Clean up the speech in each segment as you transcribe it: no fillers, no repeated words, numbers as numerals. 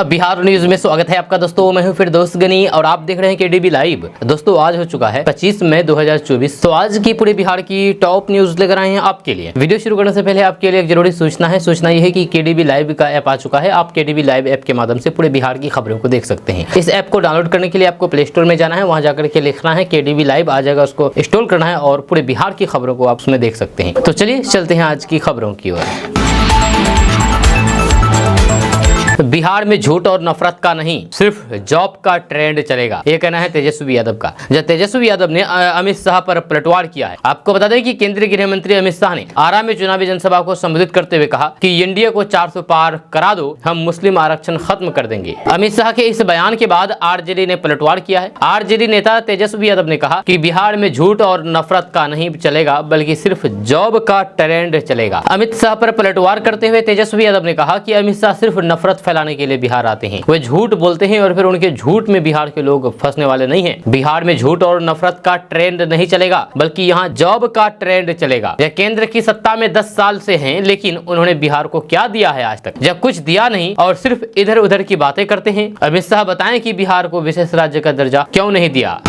Bihar news में स्वागत है आपका दोस्तों। मैं हूं फिर दोस्त गनी और आप देख रहे हैं केडीबी लाइव। दोस्तों आज हो चुका है 25 मई 2024। तो आज की पूरे बिहार की टॉप न्यूज लेकर आए हैं आपके लिए। वीडियो शुरू करने से पहले आपके लिए एक जरूरी सूचना है। सूचना यह है कि केडीबी लाइव का ऐप आ चुका है। आप केडीबी लाइव ऐप के माध्यम से पूरे बिहार की खबरों को देख सकते हैं। इस ऐप को डाउनलोड करने के लिए आपको प्ले स्टोर में जाना है, वहां जाकर के लिखना है केडीबी लाइव, आ जाएगा, उसको इंस्टॉल करना है और पूरे बिहार की खबरों को आप उसमें देख सकते हैं। तो चलिए चलते हैं आज की खबरों की ओर। बिहार में झूठ और नफरत का नहीं, सिर्फ जॉब का ट्रेंड चलेगा, ये कहना है तेजस्वी यादव का। जब तेजस्वी यादव ने अमित शाह पर पलटवार किया है। आपको बता दें कि केंद्रीय गृह मंत्री अमित शाह ने आरा में चुनावी जनसभा को संबोधित करते हुए कहा कि एनडीए को 400 पार करा दो, हम मुस्लिम आरक्षण खत्म कर देंगे। अमित शाह के इस बयान के बाद आरजेडी ने पलटवार किया है। आरजेडी नेता तेजस्वी यादव ने कहा कि बिहार में झूठ और नफरत का नहीं चलेगा, बल्कि सिर्फ जॉब का ट्रेंड चलेगा। अमित शाह पर पलटवार करते हुए तेजस्वी यादव ने कहा कि अमित शाह सिर्फ नफरत फैलाने के लिए बिहार आते हैं, वे झूठ बोलते हैं और फिर उनके झूठ में बिहार के लोग फंसने वाले नहीं हैं। बिहार में झूठ और नफरत का ट्रेंड नहीं चलेगा, बल्कि यहाँ जॉब का ट्रेंड चलेगा। यह केंद्र की सत्ता में 10 साल से हैं, लेकिन उन्होंने बिहार को क्या दिया है आज तक? जब कुछ दिया नहीं और सिर्फ इधर उधर की बातें करते हैं। अमित शाह बताएं कि बिहार को विशेष राज्य का दर्जा क्यों नहीं दिया।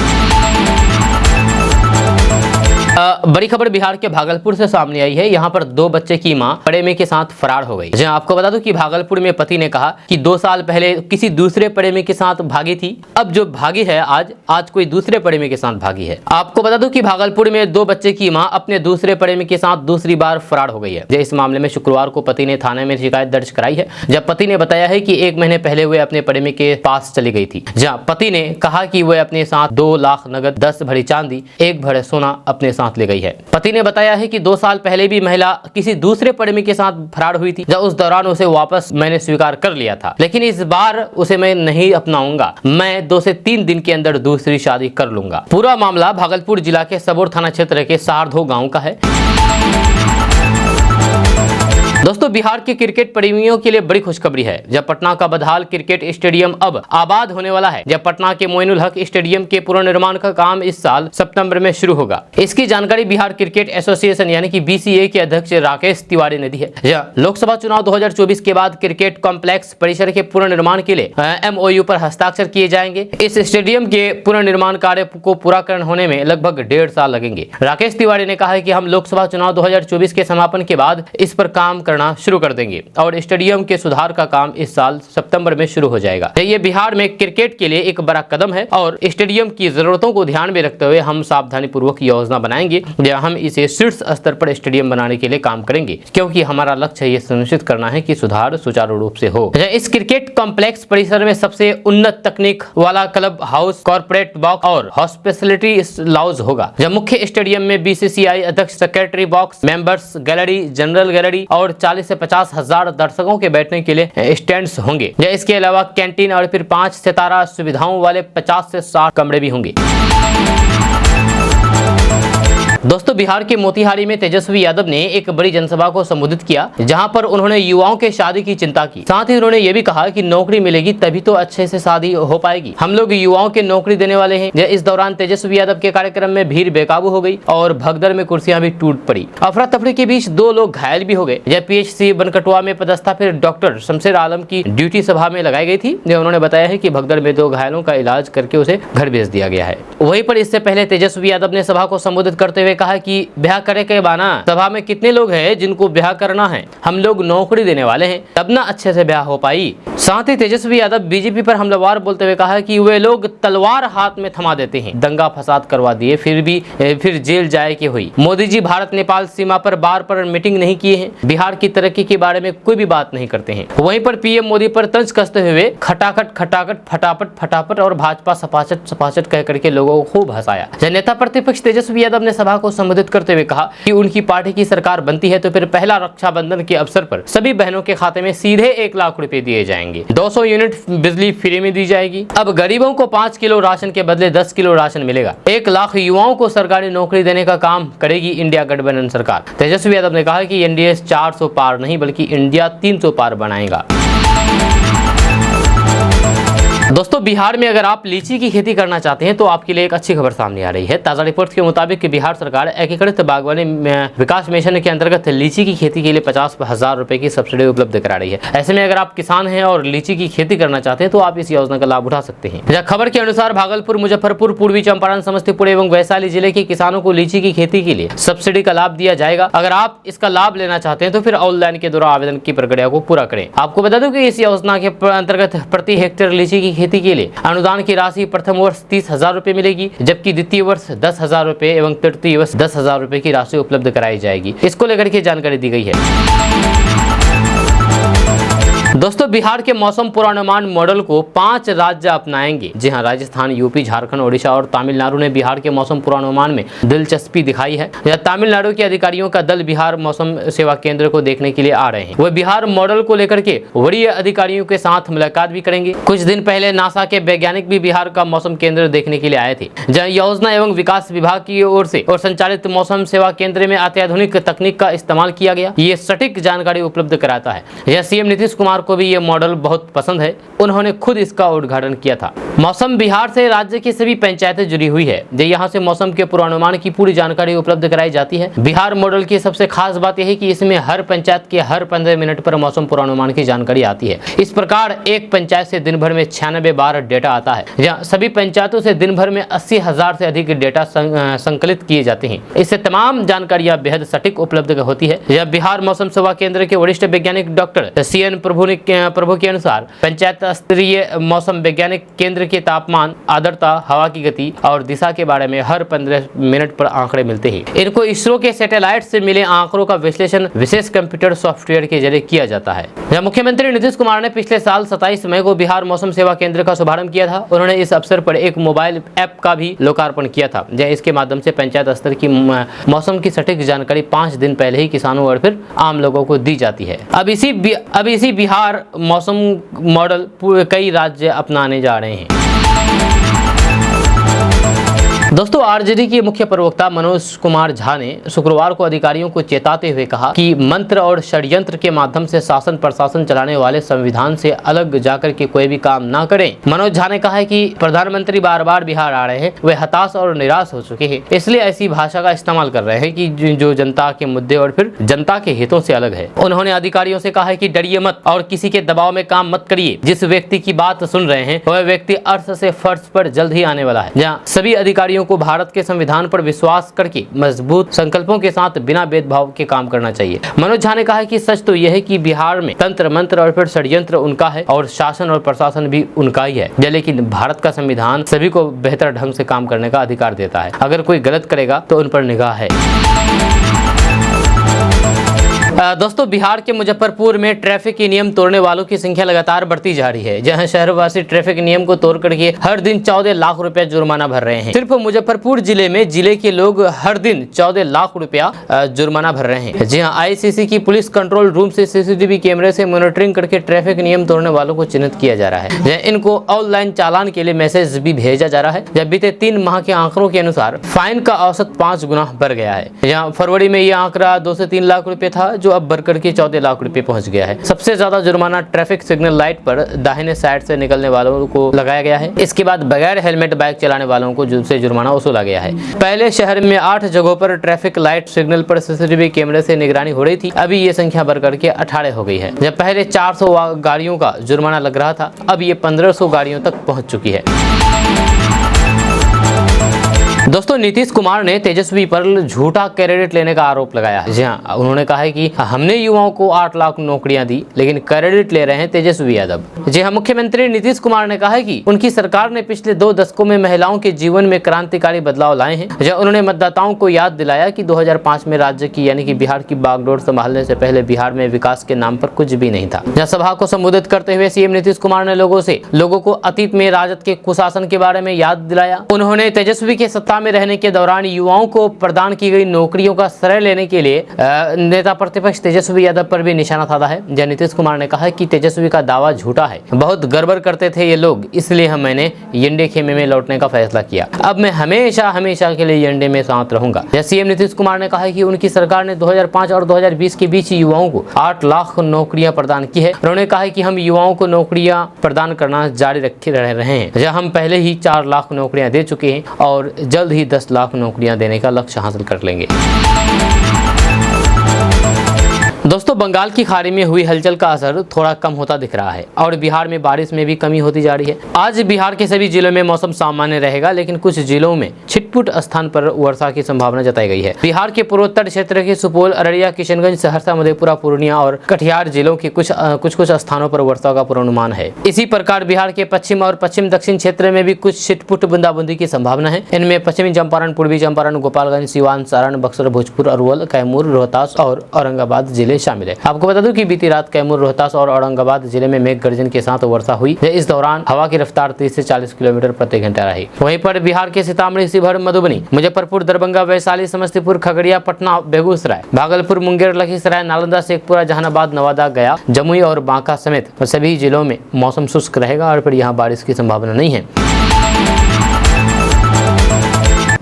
बड़ी खबर बिहार के भागलपुर से सामने आई है। यहाँ पर 2 बच्चे की मां प्रेमी के साथ फरार हो गई। जी आपको बता दूं कि भागलपुर में पति ने कहा कि 2 साल पहले किसी दूसरे प्रेमी के साथ भागी थी, अब जो भागी है आज कोई दूसरे प्रेमी के साथ भागी है। आपको बता दूं कि भागलपुर में 2 बच्चे की मां अपने दूसरे प्रेमी के साथ दूसरी बार फरार हो गई है। इस मामले में शुक्रवार को पति ने थाने में शिकायत दर्ज कराई है। जब पति ने बताया है कि 1 महीने पहले वे अपने प्रेमी के पास चली गई थी। जहाँ पति ने कहा कि वह अपने साथ 2 लाख नगद, 10 भरी चांदी, 1 भरी सोना अपने साथ ले गई है। पति ने बताया है कि 2 साल पहले भी महिला किसी दूसरे प्रेमी के साथ फरार हुई थी। जब उस दौरान उसे वापस मैंने स्वीकार कर लिया था, लेकिन इस बार उसे मैं नहीं अपनाऊंगा। मैं 2 से 3 दिन के अंदर दूसरी शादी कर लूंगा। पूरा मामला भागलपुर जिला के सबौर थाना क्षेत्र के सारधो गांव का है। दोस्तों बिहार के क्रिकेट प्रेमियों के लिए बड़ी खुशखबरी है। जब पटना का बदहाल क्रिकेट स्टेडियम अब आबाद होने वाला है। जब पटना के मोइनुल हक स्टेडियम के पुनर्निर्माण का काम इस साल सितंबर में शुरू होगा। इसकी जानकारी बिहार क्रिकेट एसोसिएशन यानी कि बीसीए के अध्यक्ष राकेश तिवारी ने दी है। लोकसभा चुनाव 2024 के बाद क्रिकेट कॉम्प्लेक्स परिसर के पुनर्निर्माण के लिए MOU पर हस्ताक्षर किए जाएंगे। इस स्टेडियम के पुनर्निर्माण कार्य को पूरा होने में लगभग 1.5 साल लगेंगे। राकेश तिवारी ने कहा है कि हम लोकसभा चुनाव 2024 के समापन के बाद इस पर काम करना शुरू कर देंगे और स्टेडियम के सुधार का काम इस साल सितंबर में शुरू हो जाएगा। ये बिहार में क्रिकेट के लिए एक बड़ा कदम है और स्टेडियम की जरूरतों को ध्यान में रखते हुए हम सावधानी पूर्वक योजना बनाएंगे। हम इसे शीर्ष स्तर पर स्टेडियम बनाने के लिए काम करेंगे, क्योंकि हमारा लक्ष्य ये सुनिश्चित करना है कि सुधार सुचारू रूप से हो। इस क्रिकेट कॉम्प्लेक्स परिसर में सबसे उन्नत तकनीक वाला क्लब हाउस, कॉर्पोरेट बॉक्स और हॉस्पिटैलिटी लॉज होगा। मुख्य स्टेडियम में BCCI अध्यक्ष, secretary box, members gallery, general gallery और 40 से 50 हजार दर्शकों के बैठने के लिए स्टैंड्स होंगे। इसके अलावा कैंटीन और फिर 5 सितारा सुविधाओं वाले 50 से 60 कमरे भी होंगे। दोस्तों बिहार के मोतिहारी में तेजस्वी यादव ने एक बड़ी जनसभा को संबोधित किया, जहां पर उन्होंने युवाओं के शादी की चिंता की। साथ ही उन्होंने ये भी कहा कि नौकरी मिलेगी तभी तो अच्छे से शादी हो पाएगी। हम लोग युवाओं के नौकरी देने वाले हैं। इस दौरान तेजस्वी यादव के कार्यक्रम में भीड़ बेकाबू हो गई और भगदड़ में कुर्सियां भी टूट पड़ी। अफरा तफरी के बीच 2 लोग घायल भी हो गए। PHC बनकटुआ में पदस्थापित डॉक्टर शमशेर आलम की ड्यूटी सभा में लगाई गई थी। उन्होंने बताया है कि भगदड़ में 2 घायलों का इलाज करके उसे घर भेज दिया गया है। वहीं पर इससे पहले तेजस्वी यादव ने सभा को संबोधित करते हुए कहा कि ब्याह करे के बाना सभा में कितने लोग हैं जिनको ब्याह करना है, हम लोग नौकरी देने वाले हैं, तब ना अच्छे से ब्याह हो पाई। साथ ही तेजस्वी यादव बीजेपी पर हमलावर बोलते हुए कहा कि वे लोग तलवार हाथ में थमा देते हैं, दंगा फसाद करवा दिए, फिर जेल जाए की हुई। मोदी जी भारत नेपाल सीमा पर बार पर मीटिंग नहीं किए हैं, बिहार की तरक्की के बारे में कोई भी बात नहीं करते हैं। वहीं पर PM मोदी पर तंज कसते हुए खटाखट खटाखट फटाफट फटाफट और भाजपा सपाचट सपाचट कह करके लोगों को खूब हंसाया। नेता प्रतिपक्ष तेजस्वी यादव ने सभा को संबोधित करते हुए कहा कि उनकी पार्टी की सरकार बनती है तो फिर पहला रक्षाबंधन के अवसर पर सभी बहनों के खाते में सीधे 1 लाख रुपए दिए जाएंगे। 200 यूनिट बिजली फ्री में दी जाएगी। अब गरीबों को 5 किलो राशन के बदले 10 किलो राशन मिलेगा। 1 लाख युवाओं को सरकारी नौकरी देने का काम करेगी इंडिया गठबंधन सरकार। तेजस्वी यादव ने कहा कि एनडीए 400 पार नहीं बल्कि इंडिया 300 पार बनाएगा। दोस्तों बिहार में अगर आप लीची की खेती करना चाहते हैं तो आपके लिए एक अच्छी खबर सामने आ रही है। ताजा रिपोर्ट के मुताबिक बिहार सरकार एकीकृत बागवानी विकास मिशन के अंतर्गत लीची की खेती के लिए 50,000 रुपए की सब्सिडी उपलब्ध करा रही है। ऐसे में अगर आप किसान हैं और लीची की खेती करना चाहते हैं तो आप इस योजना का लाभ उठा सकते हैं। खबर के अनुसार भागलपुर, मुजफ्फरपुर, पूर्वी चंपारण, समस्तीपुर एवं वैशाली जिले के किसानों को लीची की खेती के लिए सब्सिडी का लाभ दिया जाएगा। अगर आप इसका लाभ लेना चाहते हैं तो फिर ऑनलाइन के द्वारा आवेदन की प्रक्रिया को पूरा करें। आपको बता दूं कि इस योजना के अंतर्गत प्रति हेक्टेयर लीची की खेती के लिए अनुदान की राशि प्रथम वर्ष 30,000 रुपए मिलेगी, जबकि द्वितीय वर्ष 10,000 रुपए एवं तृतीय वर्ष 10,000 रुपए की राशि उपलब्ध कराई जाएगी। इसको लेकर के जानकारी दी गई है। दोस्तों बिहार के मौसम पूर्वानुमान मॉडल को 5 राज्य अपनाएंगे। जी हां, राजस्थान, यूपी, झारखंड, ओडिशा और तमिलनाडु ने बिहार के मौसम पूर्वानुमान में दिलचस्पी दिखाई है। तमिलनाडु के अधिकारियों का दल बिहार मौसम सेवा केंद्र को देखने के लिए आ रहे हैं। वह बिहार मॉडल को लेकर के वरीय अधिकारियों के साथ मुलाकात भी करेंगे। कुछ दिन पहले नासा के वैज्ञानिक भी बिहार का मौसम केंद्र देखने के लिए आए थे, जहाँ योजना एवं विकास विभाग की ओर से और संचालित मौसम सेवा केंद्र में अत्याधुनिक तकनीक का इस्तेमाल किया गया। ये सटीक जानकारी उपलब्ध कराता है। यह सीएम नीतीश कुमार को भी ये मॉडल बहुत पसंद है। उन्होंने खुद इसका उद्घाटन किया था। मौसम बिहार से राज्य की सभी पंचायतें जुड़ी हुई है। यहाँ से मौसम के पूर्वानुमान की पूरी जानकारी उपलब्ध कराई जाती है। बिहार मॉडल की सबसे खास बात यह है कि इसमें हर पंचायत के हर 15 मिनट पर मौसम पूर्वानुमान की जानकारी आती है। इस प्रकार एक पंचायत से दिन भर में 96 बार डेटा आता है। यहाँ सभी पंचायतों से दिन भर में 80,000 से अधिक डेटा संकलित किए जाते हैं। इससे तमाम जानकारियां बेहद सटीक उपलब्ध होती है। यह बिहार मौसम सेवा केंद्र के वरिष्ठ वैज्ञानिक डॉक्टर CN प्रभु के अनुसार पंचायत स्तरीय मौसम वैज्ञानिक केंद्र के तापमान, आर्द्रता, हवा की गति और दिशा के बारे में हर 15 मिनट पर आंकड़े मिलते हैं। इनको इसरो के सैटेलाइट से मिले आंकड़ों का विश्लेषण विशेष कंप्यूटर सॉफ्टवेयर के जरिए किया जाता है। मुख्यमंत्री नीतीश कुमार ने पिछले साल 27 मई को बिहार मौसम सेवा केंद्र का शुभारंभ किया था। उन्होंने इस अवसर पर एक मोबाइल ऐप का भी लोकार्पण किया था। इसके माध्यम से पंचायत स्तर की मौसम की सटीक जानकारी 5 दिन पहले ही किसानों और फिर आम लोगों को दी जाती है। अब इसी बिहार मौसम मॉडल कई राज्य अपनाने जा रहे हैं। दोस्तों आरजेडी के मुख्य प्रवक्ता मनोज कुमार झा ने शुक्रवार को अधिकारियों को चेताते हुए कहा कि मंत्र और षड्यंत्र के माध्यम से शासन प्रशासन चलाने वाले संविधान से अलग जाकर के कोई भी काम ना करें। मनोज झा ने कहा है कि प्रधानमंत्री बार बार बिहार आ रहे हैं, वे हताश और निराश हो चुके हैं, इसलिए ऐसी भाषा का इस्तेमाल कर रहे हैं कि जो जनता के मुद्दे और फिर जनता के हितों से अलग है। उन्होंने अधिकारियों से कहा है कि डरिए मत और किसी के दबाव में काम मत करिए। जिस व्यक्ति की बात सुन रहे हैं वह व्यक्ति अर्श से फर्श पर जल्द ही आने वाला है। जहाँ सभी अधिकारियों को भारत के संविधान पर विश्वास करके मजबूत संकल्पों के साथ बिना भेदभाव के काम करना चाहिए। मनोज झा ने कहा है कि सच तो यह है कि बिहार में तंत्र मंत्र और फिर षड्यंत्र उनका है और शासन और प्रशासन भी उनका ही है, लेकिन भारत का संविधान सभी को बेहतर ढंग से काम करने का अधिकार देता है। अगर कोई गलत करेगा तो उन पर निगाह है। दोस्तों बिहार के मुजफ्फरपुर में ट्रैफिक के नियम तोड़ने वालों की संख्या लगातार बढ़ती जा रही है। जहां शहरवासी ट्रैफिक नियम को तोड़ करके हर दिन 14 लाख रुपया जुर्माना भर रहे हैं। सिर्फ मुजफ्फरपुर जिले में जिले के लोग हर दिन 14 लाख रुपया जुर्माना भर रहे हैं। जी हां, ICC की पुलिस कंट्रोल रूम से CCTV कैमरे से मॉनिटरिंग करके ट्रैफिक नियम तोड़ने वालों को चिन्हित किया जा रहा है। इनको ऑनलाइन चालान के लिए मैसेज भी भेजा जा रहा है। जब बीते 3 माह के आंकड़ों के अनुसार फाइन का औसत 5 गुना बढ़ गया है। यहाँ फरवरी में यह आंकड़ा 2 से 3 लाख रुपए था, जो अब बढ़कर के 14 लाख रुपए पहुंच गया है। सबसे ज्यादा जुर्माना ट्रैफिक सिग्नल लाइट पर दाहिने साइड से निकलने वालों को लगाया गया है। इसके बाद बगैर हेलमेट बाइक चलाने वालों को से जुर्माना वसूला गया है। पहले शहर में 8 जगहों पर ट्रैफिक लाइट सिग्नल पर CCTV कैमरे से निगरानी हो रही थी। अभी ये संख्या बढ़कर के 18 हो गई है। जब पहले 400 गाड़ियों का जुर्माना लग रहा था, अब ये 1500 गाड़ियों तक पहुंच चुकी है। दोस्तों नीतीश कुमार ने तेजस्वी पर झूठा क्रेडिट लेने का आरोप लगाया है। जी हाँ, उन्होंने कहा है कि हमने युवाओं को 8 लाख नौकरियां दी, लेकिन क्रेडिट ले रहे हैं तेजस्वी यादव। जी हाँ, मुख्यमंत्री नीतीश कुमार ने कहा है कि उनकी सरकार ने पिछले 2 दशकों में महिलाओं के जीवन में क्रांतिकारी बदलाव लाए हैं। जब उन्होंने मतदाताओं को याद दिलाया कि 2005 में राज्य की यानी कि बिहार की बागडोर संभालने से पहले बिहार में विकास के नाम पर कुछ भी नहीं था। जहाँ सभा को संबोधित करते हुए CM नीतीश कुमार ने लोगों को अतीत में राजद के कुशासन के बारे में याद दिलाया। उन्होंने तेजस्वी के सत्ता में रहने के दौरान युवाओं को प्रदान की गई नौकरियों का श्रेय लेने के लिए नेता प्रतिपक्ष तेजस्वी यादव पर भी निशाना साधा है। जय नीतीश कुमार ने कहा कि तेजस्वी का दावा झूठा है, बहुत गड़बड़ करते थे ये लोग, इसलिए मैंने एनडीए खेमे में लौटने का फैसला किया। अब मैं हमेशा के लिए एनडीए में साथ रहूंगा। सीएम नीतीश कुमार ने कहा कि उनकी सरकार ने 2005 और 2020 के बीच युवाओं को 8 लाख नौकरियां प्रदान की है। उन्होंने कहा कि हम युवाओं को नौकरियां प्रदान करना जारी रखे रहे हैं, जहां हम पहले ही 4 लाख नौकरियां दे चुके हैं और जल्द ही 10 लाख नौकरियां देने का लक्ष्य हासिल कर लेंगे। दोस्तों, बंगाल की खाड़ी में हुई हलचल का असर थोड़ा कम होता दिख रहा है और बिहार में बारिश में भी कमी होती जा रही है। आज बिहार के सभी जिलों में मौसम सामान्य रहेगा, लेकिन कुछ जिलों में छिटपुट स्थान पर वर्षा की संभावना जताई गई है। बिहार के पूर्वोत्तर क्षेत्र के सुपौल, अररिया, किशनगंज, सहरसा, मधेपुरा, पूर्णिया और कटिहार जिलों के कुछ स्थानों पर वर्षा का पूर्वानुमान है। इसी प्रकार बिहार के पश्चिम और पश्चिम दक्षिण क्षेत्र में भी कुछ छिटपुट बूंदाबांदी की संभावना है। इनमें पश्चिमी चंपारण, पूर्वी चंपारण, गोपालगंज, सिवान, सारण, बक्सर, भोजपुर, अरवल, कैमूर, रोहतास और औरंगाबाद जिले शामिल है। आपको बता दूं कि बीती रात कैमूर, रोहतास और औरंगाबाद जिले में मेघ गर्जन के साथ वर्षा हुई। इस दौरान हवा की रफ्तार 30 से 40 किलोमीटर प्रति घंटा रही। वहीं पर बिहार के सीतामढ़ी, शिवहर, मधुबनी, मुजफ्फरपुर, दरभंगा, वैशाली, समस्तीपुर, खगड़िया, पटना, बेगूसराय, भागलपुर, मुंगेर, लखीसराय, नालंदा, शेखपुरा, जहानाबाद, नवादा, गया, जमुई और बांका समेत सभी जिलों में मौसम शुष्क रहेगा और फिर यहाँ बारिश की संभावना नहीं है।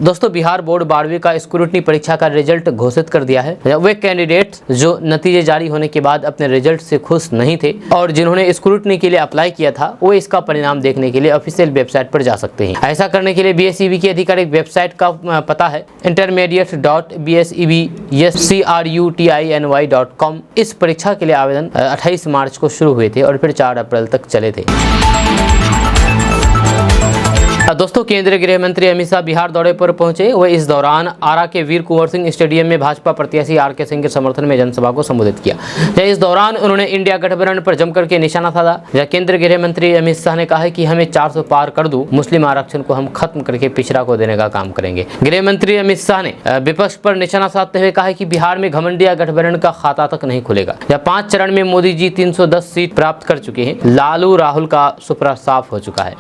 दोस्तों, बिहार बोर्ड 12वीं का स्क्रूटनी परीक्षा का रिजल्ट घोषित कर दिया है। वे कैंडिडेट जो नतीजे जारी होने के बाद अपने रिजल्ट से खुश नहीं थे और जिन्होंने स्क्रूटनी के लिए अप्लाई किया था, वो इसका परिणाम देखने के लिए ऑफिशियल वेबसाइट पर जा सकते हैं। ऐसा करने के लिए BSEB की आधिकारिक वेबसाइट का पता है intermediate.bsebscrutiny.com। इस परीक्षा के लिए आवेदन 28 मार्च को शुरू हुए थे और फिर 4 अप्रैल तक चले थे। दोस्तों, केंद्रीय गृह मंत्री अमित शाह बिहार दौरे पर पहुंचे। वह इस दौरान आरा के वीर कुंवर सिंह स्टेडियम में भाजपा प्रत्याशी RK सिंह के समर्थन में जनसभा को संबोधित किया। इस दौरान उन्होंने इंडिया गठबंधन पर जमकर के निशाना साधा। केंद्रीय गृह मंत्री अमित शाह ने कहा कि हमें 400 पार कर दूं, मुस्लिम आरक्षण को हम खत्म करके पिछड़ा को देने का काम करेंगे। गृह मंत्री अमित शाह ने विपक्ष पर निशाना साधते हुए कहा कि बिहार में घमंडिया गठबंधन का खाता तक नहीं खुलेगा। 5 चरण में मोदी जी 310 सीट प्राप्त कर चुके हैं। लालू राहुल का सुपड़ा साफ हो चुका है।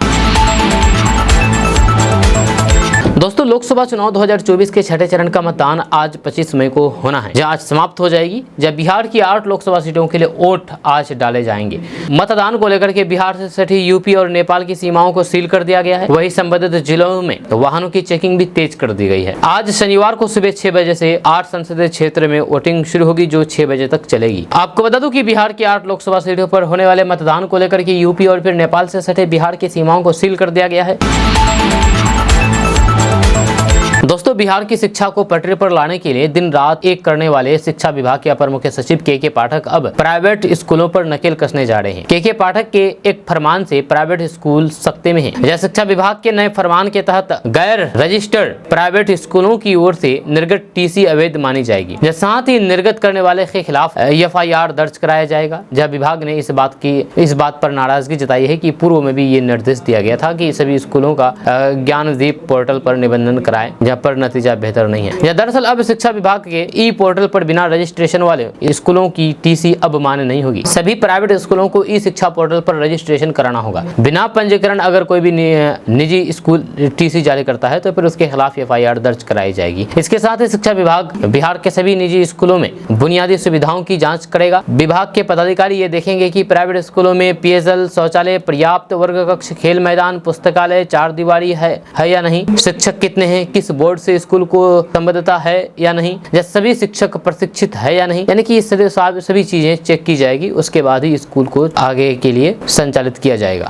दोस्तों, लोकसभा चुनाव 2024 के 6ठे चरण का मतदान आज 25 मई को होना है, जहां आज समाप्त हो जाएगी। जब बिहार की 8 लोकसभा सीटों के लिए वोट आज डाले जाएंगे। मतदान को लेकर के बिहार से सटी यूपी और नेपाल की सीमाओं को सील कर दिया गया है। वही संबंधित जिलों में वाहनों की चेकिंग भी तेज कर दी गई है। आज शनिवार को सुबह 6 बजे से 8 संसदीय क्षेत्र में वोटिंग शुरू होगी, जो 6 बजे तक चलेगी। आपको बता दूं कि बिहार की 8 लोकसभा सीटों पर होने वाले मतदान को लेकर के यूपी और फिर नेपाल से सटे बिहार की सीमाओं को सील कर दिया गया है। दोस्तों, बिहार की शिक्षा को पटरी पर लाने के लिए दिन रात एक करने वाले शिक्षा विभाग के अपर मुख्य सचिव के पाठक अब प्राइवेट स्कूलों पर नकेल कसने जा रहे हैं। के पाठक के एक फरमान से प्राइवेट स्कूल सख्ते में हैं। शिक्षा विभाग के नए फरमान के तहत गैर रजिस्टर्ड प्राइवेट स्कूलों की ओर से निर्गत TC अवैध मानी जाएगी। साथ ही निर्गत करने वाले के खिलाफ FIR दर्ज कराया जाएगा। जब विभाग ने इस बात पर नाराजगी जताई है कि पूर्व में भी ये निर्देश दिया गया था कि सभी स्कूलों का ज्ञानदीप पोर्टल पर निबंधन कराएं, जहाँ पर नतीजा बेहतर नहीं है। दरअसल अब शिक्षा विभाग के ई पोर्टल पर बिना रजिस्ट्रेशन वाले स्कूलों की TC अब मान्य नहीं होगी। सभी प्राइवेट स्कूलों को ई शिक्षा पोर्टल पर रजिस्ट्रेशन कराना होगा। बिना पंजीकरण अगर कोई भी निजी स्कूल TC जारी करता है तो फिर उसके खिलाफ FIR दर्ज कराई जाएगी। इसके साथ ही शिक्षा विभाग बिहार के सभी निजी स्कूलों में बुनियादी सुविधाओं की जाँच करेगा। विभाग के पदाधिकारी ये देखेंगे कि प्राइवेट स्कूलों में पेयजल, शौचालय, पर्याप्त वर्ग कक्ष, खेल मैदान, पुस्तकालय, 4 दीवारी है या नहीं, शिक्षक कितने हैं, किस बोर्ड से स्कूल को संबद्धता है या नहीं, या सभी शिक्षक प्रशिक्षित है या नहीं, यानी कि सभी चीजें चेक की जाएगी। उसके बाद ही स्कूल को आगे के लिए संचालित किया जाएगा।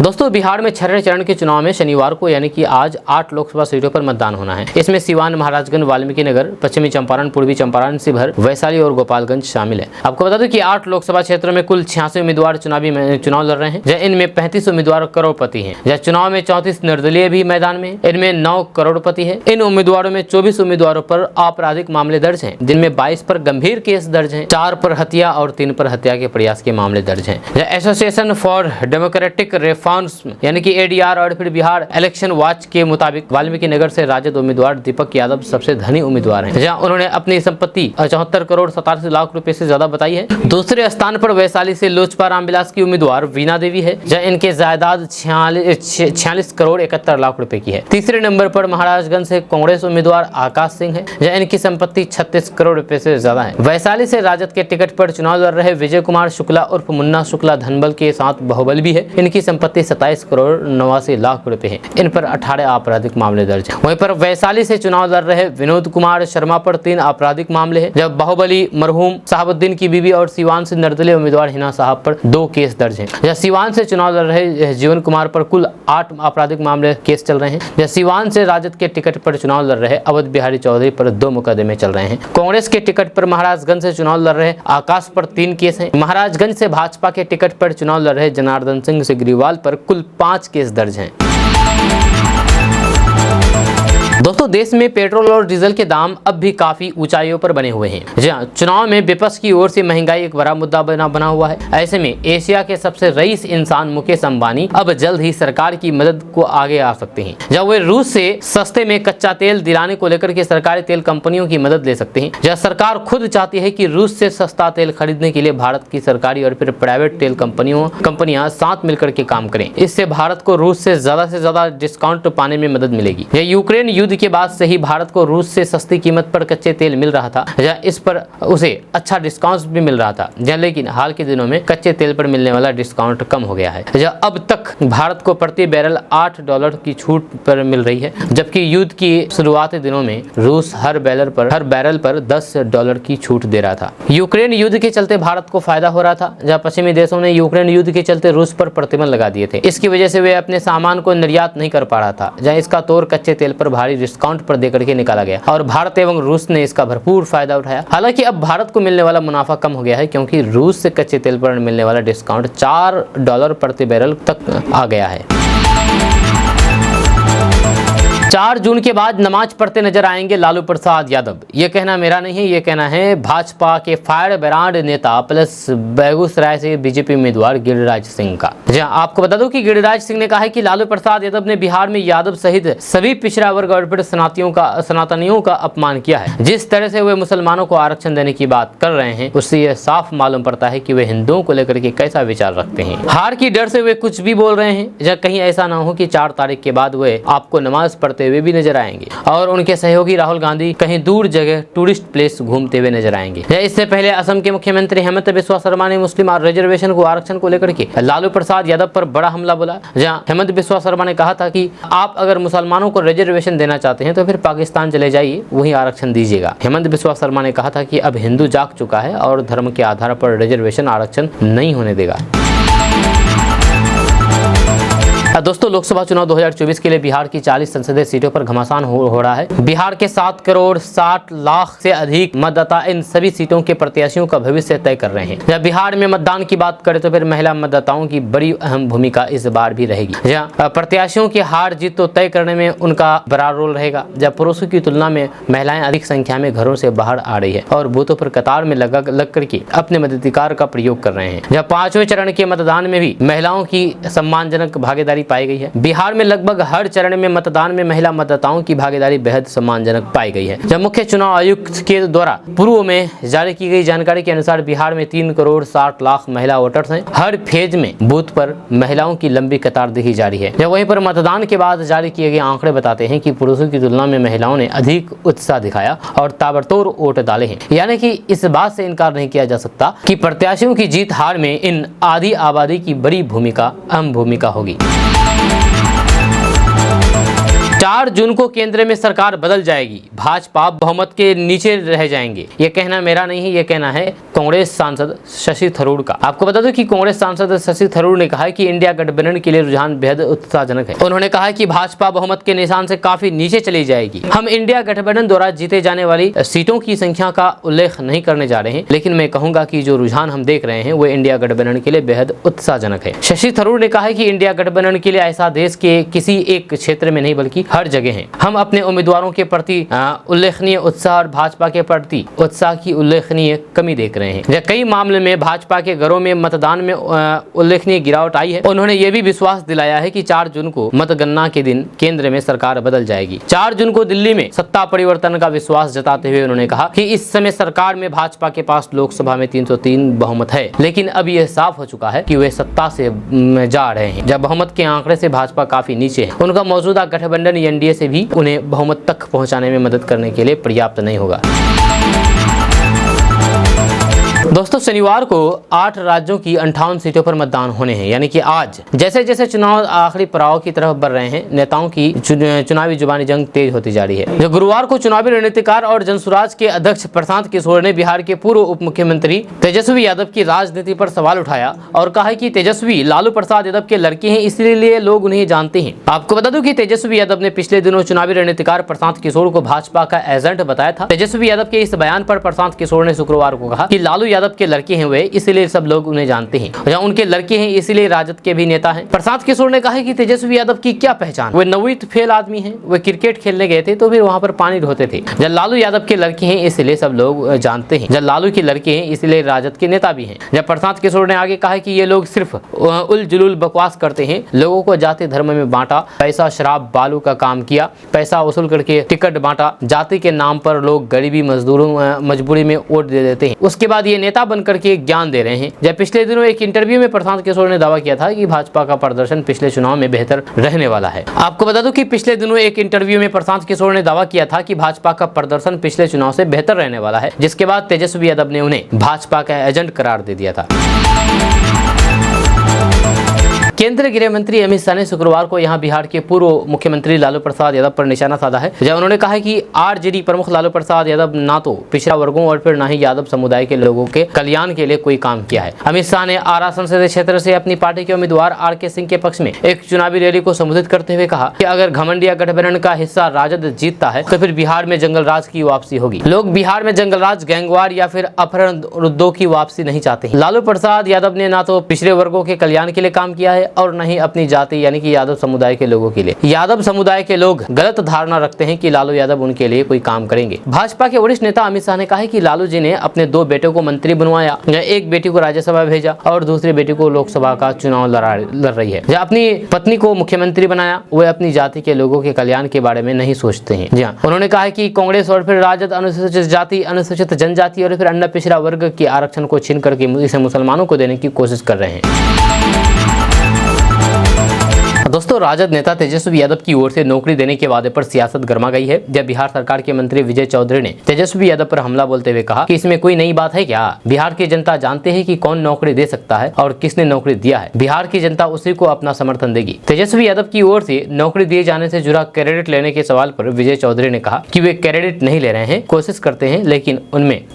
दोस्तों, बिहार में 6ठे चरण के चुनाव में शनिवार को यानी कि आज 8 लोकसभा सीटों पर मतदान होना है। इसमें सिवान, महाराजगंज, वाल्मीकि नगर, पश्चिमी चंपारण, पूर्वी चंपारण, शिवहर, वैशाली और गोपालगंज शामिल है। आपको बता दें कि 8 लोकसभा क्षेत्रों में कुल 86 उम्मीदवार चुनाव लड़ रहे हैं। इनमें 35 उम्मीदवार करोड़पति हैं। चुनाव में 34 निर्दलीय भी मैदान में। इनमें 9 करोड़पति है। इन उम्मीदवारों में 24 उम्मीदवारों पर आपराधिक मामले दर्ज हैं, जिनमें 22 पर गंभीर केस दर्ज हैं, 4 पर हत्या और 3 पर हत्या के प्रयास के मामले दर्ज हैं। एसोसिएशन फॉर डेमोक्रेटिक रेस्पॉन्स यानी कि ADR और फिर बिहार इलेक्शन वॉच के मुताबिक वाल्मीकि नगर से राजद उम्मीदवार दीपक यादव सबसे धनी उम्मीदवार हैं, जहां उन्होंने अपनी संपत्ति 74 करोड़ 87 लाख रुपए से ज्यादा बताई है। दूसरे स्थान पर वैशाली से लोजपा रामविलास की उम्मीदवार वीणा देवी है, जहां इनके जायदाद 46 करोड़ 71 लाख रुपए की है। तीसरे नंबर पर महाराजगंज से कांग्रेस उम्मीदवार आकाश सिंह है, जहां इनकी संपत्ति 36 करोड़ रुपए से ज्यादा है। वैशाली से राजद के टिकट पर चुनाव लड़ रहे विजय कुमार शुक्ला उर्फ मुन्ना शुक्ला धनबल के साथ बाहुबल भी है। इनकी संपत्ति 27 करोड़ 89 लाख रुपए है। इन पर 18 आपराधिक मामले दर्ज है। वहीं पर वैशाली से चुनाव लड़ रहे विनोद कुमार शर्मा पर 3 आपराधिक मामले हैं, जब बाहुबली मरहूम साहबुद्दीन की बीवी और सीवान से निर्दलीय उम्मीदवार हिना साहब पर 2 केस दर्ज हैं। जब सीवान से चुनाव लड़ रहे जीवन कुमार पर कुल 8 आपराधिक मामले केस चल रहे हैं। जब सीवान से राजद के टिकट पर चुनाव लड़ रहे अवध बिहारी चौधरी पर 2 मुकदमे चल रहे हैं। कांग्रेस के टिकट पर महाराजगंज से चुनाव लड़ रहे आकाश पर 3 केस हैं। महाराजगंज से भाजपा के टिकट पर चुनाव लड़ रहे जनार्दन सिंह सिग्रीवाल पर कुल 5 केस दर्ज हैं। दोस्तों, देश में पेट्रोल और डीजल के दाम अब भी काफी ऊंचाइयों पर बने हुए हैं। जहां चुनाव में विपक्ष की ओर से महंगाई एक बड़ा मुद्दा बना हुआ है। ऐसे में एशिया के सबसे रईस इंसान मुकेश अंबानी अब जल्द ही सरकार की मदद को आगे आ सकते हैं, जब वे रूस से सस्ते में कच्चा तेल दिलाने को लेकर के सरकारी तेल कंपनियों की मदद ले सकते हैं। जब सरकार खुद चाहती है कि रूस से सस्ता तेल खरीदने के लिए भारत की सरकारी और फिर प्राइवेट तेल कंपनियां साथ मिलकर के काम करें। इससे भारत को रूस से ज्यादा डिस्काउंट पाने में मदद मिलेगी। यह यूक्रेन युद्ध के बाद से ही भारत को रूस से सस्ती कीमत पर कच्चे तेल मिल रहा था, जहां इस पर उसे अच्छा डिस्काउंट भी मिल रहा था, जहां लेकिन हाल के दिनों में कच्चे तेल पर मिलने वाला डिस्काउंट कम हो गया है। जहां अब तक भारत को प्रति बैरल $8 की छूट पर मिल रही है, जबकि युद्ध की शुरुआती दिनों में रूस हर बैरल पर $10 की छूट दे रहा था। यूक्रेन युद्ध के चलते भारत को फायदा हो रहा था, जहां पश्चिमी देशों ने यूक्रेन युद्ध के चलते रूस पर प्रतिबंध लगा दिए थे। इसकी वजह से वे अपने सामान को निर्यात नहीं कर पा रहा था, जहां इसका तौर कच्चे तेल पर भारी डिस्काउंट पर देकर के निकाला गया और भारत एवं रूस ने इसका भरपूर फायदा उठाया। हालांकि अब भारत को मिलने वाला मुनाफा कम हो गया है, क्योंकि रूस से कच्चे तेल पर मिलने वाला डिस्काउंट $4 प्रति बैरल तक आ गया है। 4 जून के बाद नमाज पढ़ते नजर आएंगे लालू प्रसाद यादव। ये कहना मेरा नहीं है, ये कहना है भाजपा के फायर ब्रांड नेता प्लस बेगूसराय से बीजेपी उम्मीदवार गिरिराज सिंह का। जहां आपको बता दूं कि गिरिराज सिंह ने कहा है कि लालू प्रसाद यादव ने बिहार में यादव सहित सभी पिछड़ा वर्ग और फिर सनातनियों का अपमान किया है। जिस तरह से वे मुसलमानों को आरक्षण देने की बात कर रहे हैं, उससे यह साफ मालूम पड़ता है कि वे हिंदुओं को लेकर के कैसा विचार रखते हैं। हार की डर से वे कुछ भी बोल रहे हैं। जब कहीं ऐसा ना हो कि 4 तारीख के बाद वे आपको नमाज पढ़ते हुए भी नजर आएंगे और उनके सहयोगी राहुल गांधी कहीं दूर जगह टूरिस्ट प्लेस घूमते हुए नजर आएंगे। इससे पहले असम के मुख्यमंत्री हेमंत बिस्वा शर्मा ने मुस्लिम रिजर्वेशन को आरक्षण को लेकर के लालू प्रसाद यादव पर बड़ा हमला बोला। जहां हेमंत बिस्वा शर्मा ने कहा था कि आप अगर मुसलमानों को रिजर्वेशन देना चाहते हैं तो फिर पाकिस्तान चले जाइए, वहीं आरक्षण दीजिएगा। हेमंत बिस्वा शर्मा ने कहा था कि अब हिंदू जाग चुका है और धर्म के आधार पर रिजर्वेशन आरक्षण नहीं होने देगा। दोस्तों, लोकसभा चुनाव 2024 के लिए बिहार की 40 संसदीय सीटों पर घमासान हो रहा है। बिहार के 7 करोड़ 60 लाख से अधिक मतदाता इन सभी सीटों के प्रत्याशियों का भविष्य तय कर रहे हैं। जब बिहार में मतदान की बात करें तो फिर महिला मतदाताओं की बड़ी अहम भूमिका इस बार भी रहेगी। जहाँ प्रत्याशियों की हार जीत तो तय करने में उनका बड़ा रोल रहेगा, जब पुरुषों की तुलना में महिलाएं अधिक संख्या में घरों से बाहर आ रही है और बूथों पर कतार में लग करके अपने मताधिकार का प्रयोग कर रहे हैं। जब 5वें चरण के मतदान में भी महिलाओं की सम्मानजनक भागीदारी पाई गई है। बिहार में लगभग हर चरण में मतदान में महिला मतदाताओं की भागीदारी बेहद सम्मानजनक पाई गई है। जब मुख्य चुनाव आयुक्त के द्वारा पूर्व में जारी की गई जानकारी के अनुसार बिहार में 3 करोड़ 60 लाख महिला वोटर्स हैं। हर फेज में बूथ पर महिलाओं की लंबी कतार देखी जा रही है। जब वहीं पर मतदान के बाद जारी किए गए आंकड़े बताते हैं कि पुरुषों की तुलना में महिलाओं ने अधिक उत्साह दिखाया और ताबड़तोड़ वोट डाले हैं। यानी कि इस बात से इनकार नहीं किया जा सकता कि प्रत्याशियों की जीत हार में इन आधी आबादी की बड़ी अहम भूमिका होगी। 4 जून को केंद्र में सरकार बदल जाएगी, भाजपा बहुमत के नीचे रह जाएंगे। ये कहना मेरा नहीं है, ये कहना है कांग्रेस सांसद शशि थरूर का। आपको बता दो कि कांग्रेस सांसद शशि थरूर ने कहा है कि इंडिया गठबंधन के लिए रुझान बेहद उत्साहजनक है। उन्होंने कहा कि भाजपा बहुमत के निशान से काफी नीचे चली जाएगी। हम इंडिया गठबंधन द्वारा जीते जाने वाली सीटों की संख्या का उल्लेख नहीं करने जा रहे हैं, लेकिन मैं कहूंगा कि जो रुझान हम देख रहे हैं वो इंडिया गठबंधन के लिए बेहद उत्साहजनक है। शशि थरूर ने कहा है कि इंडिया गठबंधन के लिए ऐसा देश के किसी एक क्षेत्र में नहीं बल्कि हर जगह हैं। हम अपने उम्मीदवारों के प्रति उल्लेखनीय उत्साह और भाजपा के प्रति उत्साह की उल्लेखनीय कमी देख रहे हैं। कई मामले में भाजपा के घरों में मतदान में उल्लेखनीय गिरावट आई है। उन्होंने ये भी विश्वास दिलाया है कि 4 जून को मतगणना के दिन केंद्र में सरकार बदल जाएगी। 4 जून को दिल्ली में सत्ता परिवर्तन का विश्वास जताते हुए उन्होंने कहा कि इस समय सरकार में भाजपा के पास लोकसभा में 303 बहुमत है, लेकिन अब यह साफ हो चुका है कि वे सत्ता से जा रहे हैं। जब बहुमत के आंकड़े से भाजपा काफी नीचे है, उनका मौजूदा गठबंधन एनडीए से भी उन्हें बहुमत तक पहुंचाने में मदद करने के लिए पर्याप्त नहीं होगा। दोस्तों, शनिवार को 8 राज्यों की 58 सीटों पर मतदान होने हैं, यानी कि आज। जैसे जैसे चुनाव आखिरी पड़ाव की तरफ बढ़ रहे हैं, नेताओं की चुनावी जुबानी जंग तेज होती जा रही है। जो गुरुवार को चुनावी रणनीतिकार और जनसुराज के अध्यक्ष प्रशांत किशोर ने बिहार के पूर्व उप मुख्यमंत्री तेजस्वी यादव की राजनीति पर सवाल उठाया और कहा कि तेजस्वी लालू प्रसाद यादव के लड़के हैं, इसलिए लोग उन्हें जानते हैं। आपको बता दूं कि तेजस्वी यादव ने पिछले दिनों चुनावी रणनीतिकार प्रशांत किशोर को भाजपा का एजेंट बताया था। तेजस्वी यादव के इस बयान पर प्रशांत किशोर ने शुक्रवार को कहा कि लालू यादव के लड़के हैं वे, इसलिए सब लोग उन्हें जानते हैं, या उनके लड़के हैं इसलिए राजद के भी नेता हैं। प्रशांत किशोर ने कहा कि तेजस्वी यादव की क्या पहचान, वे 9वीं फेल आदमी हैं। वे क्रिकेट खेलने गए थे तो फिर वहां पर पानी ढोते थे। जब लालू यादव के लड़के हैं इसलिए सब लोग जानते हैं, जब लालू के लड़के हैं इसलिए राजद के नेता भी हैं। जब प्रशांत किशोर ने आगे कहा कि ये लोग सिर्फ उल जुलूल बकवास करते हैं, लोगों को जाति धर्म में बांटा, पैसा शराब बालू का काम किया, पैसा वसूल करके टिकट बांटा, जाति के नाम पर लोग गरीबी मजदूरों मजबूरी में वोट दे देते हैं, उसके बाद ये नेता बन करके ज्ञान दे रहे हैं। जब पिछले दिनों एक इंटरव्यू में प्रशांत किशोर ने दावा किया था कि भाजपा का प्रदर्शन पिछले चुनाव में बेहतर रहने वाला है। आपको बता दूं कि पिछले दिनों एक इंटरव्यू में प्रशांत किशोर ने दावा किया था कि भाजपा का प्रदर्शन पिछले चुनाव से बेहतर रहने वाला है, जिसके बाद तेजस्वी यादव ने उन्हें भाजपा का एजेंट करार दे दिया था। केंद्रीय गृह मंत्री अमित शाह ने शुक्रवार को यहां बिहार के पूर्व मुख्यमंत्री लालू प्रसाद यादव पर निशाना साधा है, जब उन्होंने कहा कि आरजेडी प्रमुख लालू प्रसाद यादव ना तो पिछड़ा वर्गों और फिर ना ही यादव समुदाय के लोगों के कल्याण के लिए कोई काम किया है। अमित शाह ने आरा संसदीय क्षेत्र से अपनी पार्टी के उम्मीदवार आर.के. सिंह के पक्ष में एक चुनावी रैली को संबोधित करते हुए कहा कि अगर घमंडिया गठबंधन का हिस्सा राजद जीतता है तो फिर बिहार में जंगल राज की वापसी होगी। लोग बिहार में जंगल राज, गैंगवार या फिर अपहरण उद्योग की वापसी नहीं चाहते। लालू प्रसाद यादव ने ना तो पिछड़े वर्गों के कल्याण के लिए काम किया है और न ही अपनी जाति यानी कि यादव समुदाय के लोगों के लिए। यादव समुदाय के लोग गलत धारणा रखते हैं कि लालू यादव उनके लिए कोई काम करेंगे। भाजपा के वरिष्ठ नेता अमित शाह ने कहा है कि लालू जी ने अपने 2 बेटों को मंत्री बनवाया, एक बेटी को राज्यसभा भेजा और दूसरी बेटी को लोकसभा का चुनाव लड़ रही है। जब अपनी पत्नी को मुख्यमंत्री बनाया, वे अपनी जाति के लोगों के कल्याण के बारे में नहीं सोचते हैं। जी हाँ, उन्होंने कहा कि कांग्रेस और फिर राजद अनुसूचित जाति, अनुसूचित जनजाति और फिर अन्य पिछड़ा वर्ग के आरक्षण को छीन करके इसे मुसलमानों को देने की कोशिश कर रहे हैं। दोस्तों, राजद नेता तेजस्वी यादव की ओर से नौकरी देने के वादे पर सियासत गर्मा गई है, जब बिहार सरकार के मंत्री विजय चौधरी ने तेजस्वी यादव पर हमला बोलते हुए कहा कि इसमें कोई नई बात है क्या? बिहार की जनता जानते हैं कि कौन नौकरी दे सकता है और किसने नौकरी दिया है। बिहार की जनता उसी को अपना समर्थन देगी। तेजस्वी यादव की ओर से नौकरी दिए जाने से जुड़ा क्रेडिट लेने के सवाल पर विजय चौधरी ने कहा कि वे क्रेडिट नहीं ले रहे हैं, कोशिश करते हैं लेकिन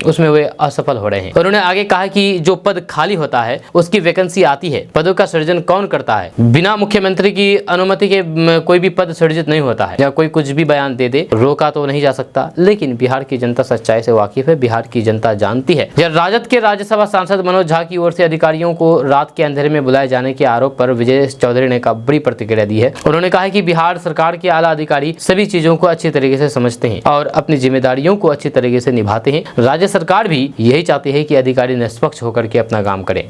उसमें वे असफल हो रहे हैं। उन्होंने आगे कहा कि जो पद खाली होता है उसकी वैकेंसी आती है, पदों का सृजन कौन करता है? बिना मुख्यमंत्री की अनुमति के कोई भी पद सृजित नहीं होता है, या कोई कुछ भी बयान दे दे, रोका तो नहीं जा सकता। लेकिन बिहार की जनता सच्चाई से वाकिफ है, बिहार की जनता जानती है। जब राजद के राज्यसभा सांसद मनोज झा की ओर से अधिकारियों को रात के अंधेरे में बुलाए जाने के आरोप पर विजय चौधरी ने बड़ी प्रतिक्रिया दी है। उन्होंने कहा कि बिहार सरकार के आला अधिकारी सभी चीजों को अच्छी तरीके से समझते हैं और अपनी जिम्मेदारियों को अच्छी तरीके से निभाते हैं। राज्य सरकार भी यही चाहती है कि अधिकारी निष्पक्ष होकर के अपना काम करें।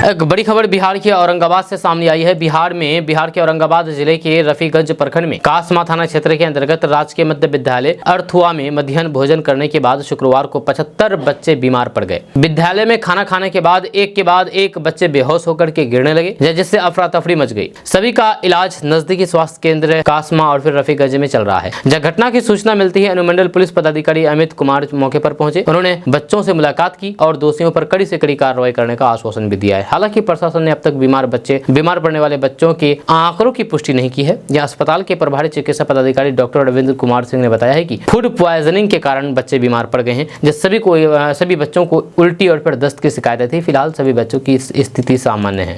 एक बड़ी खबर बिहार के औरंगाबाद से सामने आई है। बिहार के औरंगाबाद जिले के रफीगंज प्रखंड में कासमा थाना क्षेत्र के अंतर्गत राजकीय मध्य विद्यालय अर्थुआ में मध्याह्न भोजन करने के बाद शुक्रवार को 75 बच्चे बीमार पड़ गए। विद्यालय में खाना खाने के बाद एक बच्चे बेहोश होकर के गिरने लगे, जिससे अफरा तफरी मच गई। सभी का इलाज नजदीकी स्वास्थ्य केंद्र कासमा और फिर रफीगंज में चल रहा है। जब घटना की सूचना मिलती है, अनुमंडल पुलिस पदाधिकारी अमित कुमार मौके पर पहुंचे। उन्होंने बच्चों से मुलाकात की और दोषियों पर कड़ी से कड़ी कार्रवाई करने का आश्वासन भी दिया है। हालांकि प्रशासन ने अब तक बीमार पड़ने वाले बच्चों के आंकड़ों की पुष्टि नहीं की है। यह अस्पताल के प्रभारी चिकित्सा पदाधिकारी डॉक्टर रविंद्र कुमार सिंह ने बताया है कि फूड प्वाइजनिंग के कारण बच्चे बीमार पड़ गए हैं, जिस सभी बच्चों को उल्टी और फिर दस्त की शिकायतें थी। फिलहाल सभी बच्चों की स्थिति सामान्य है।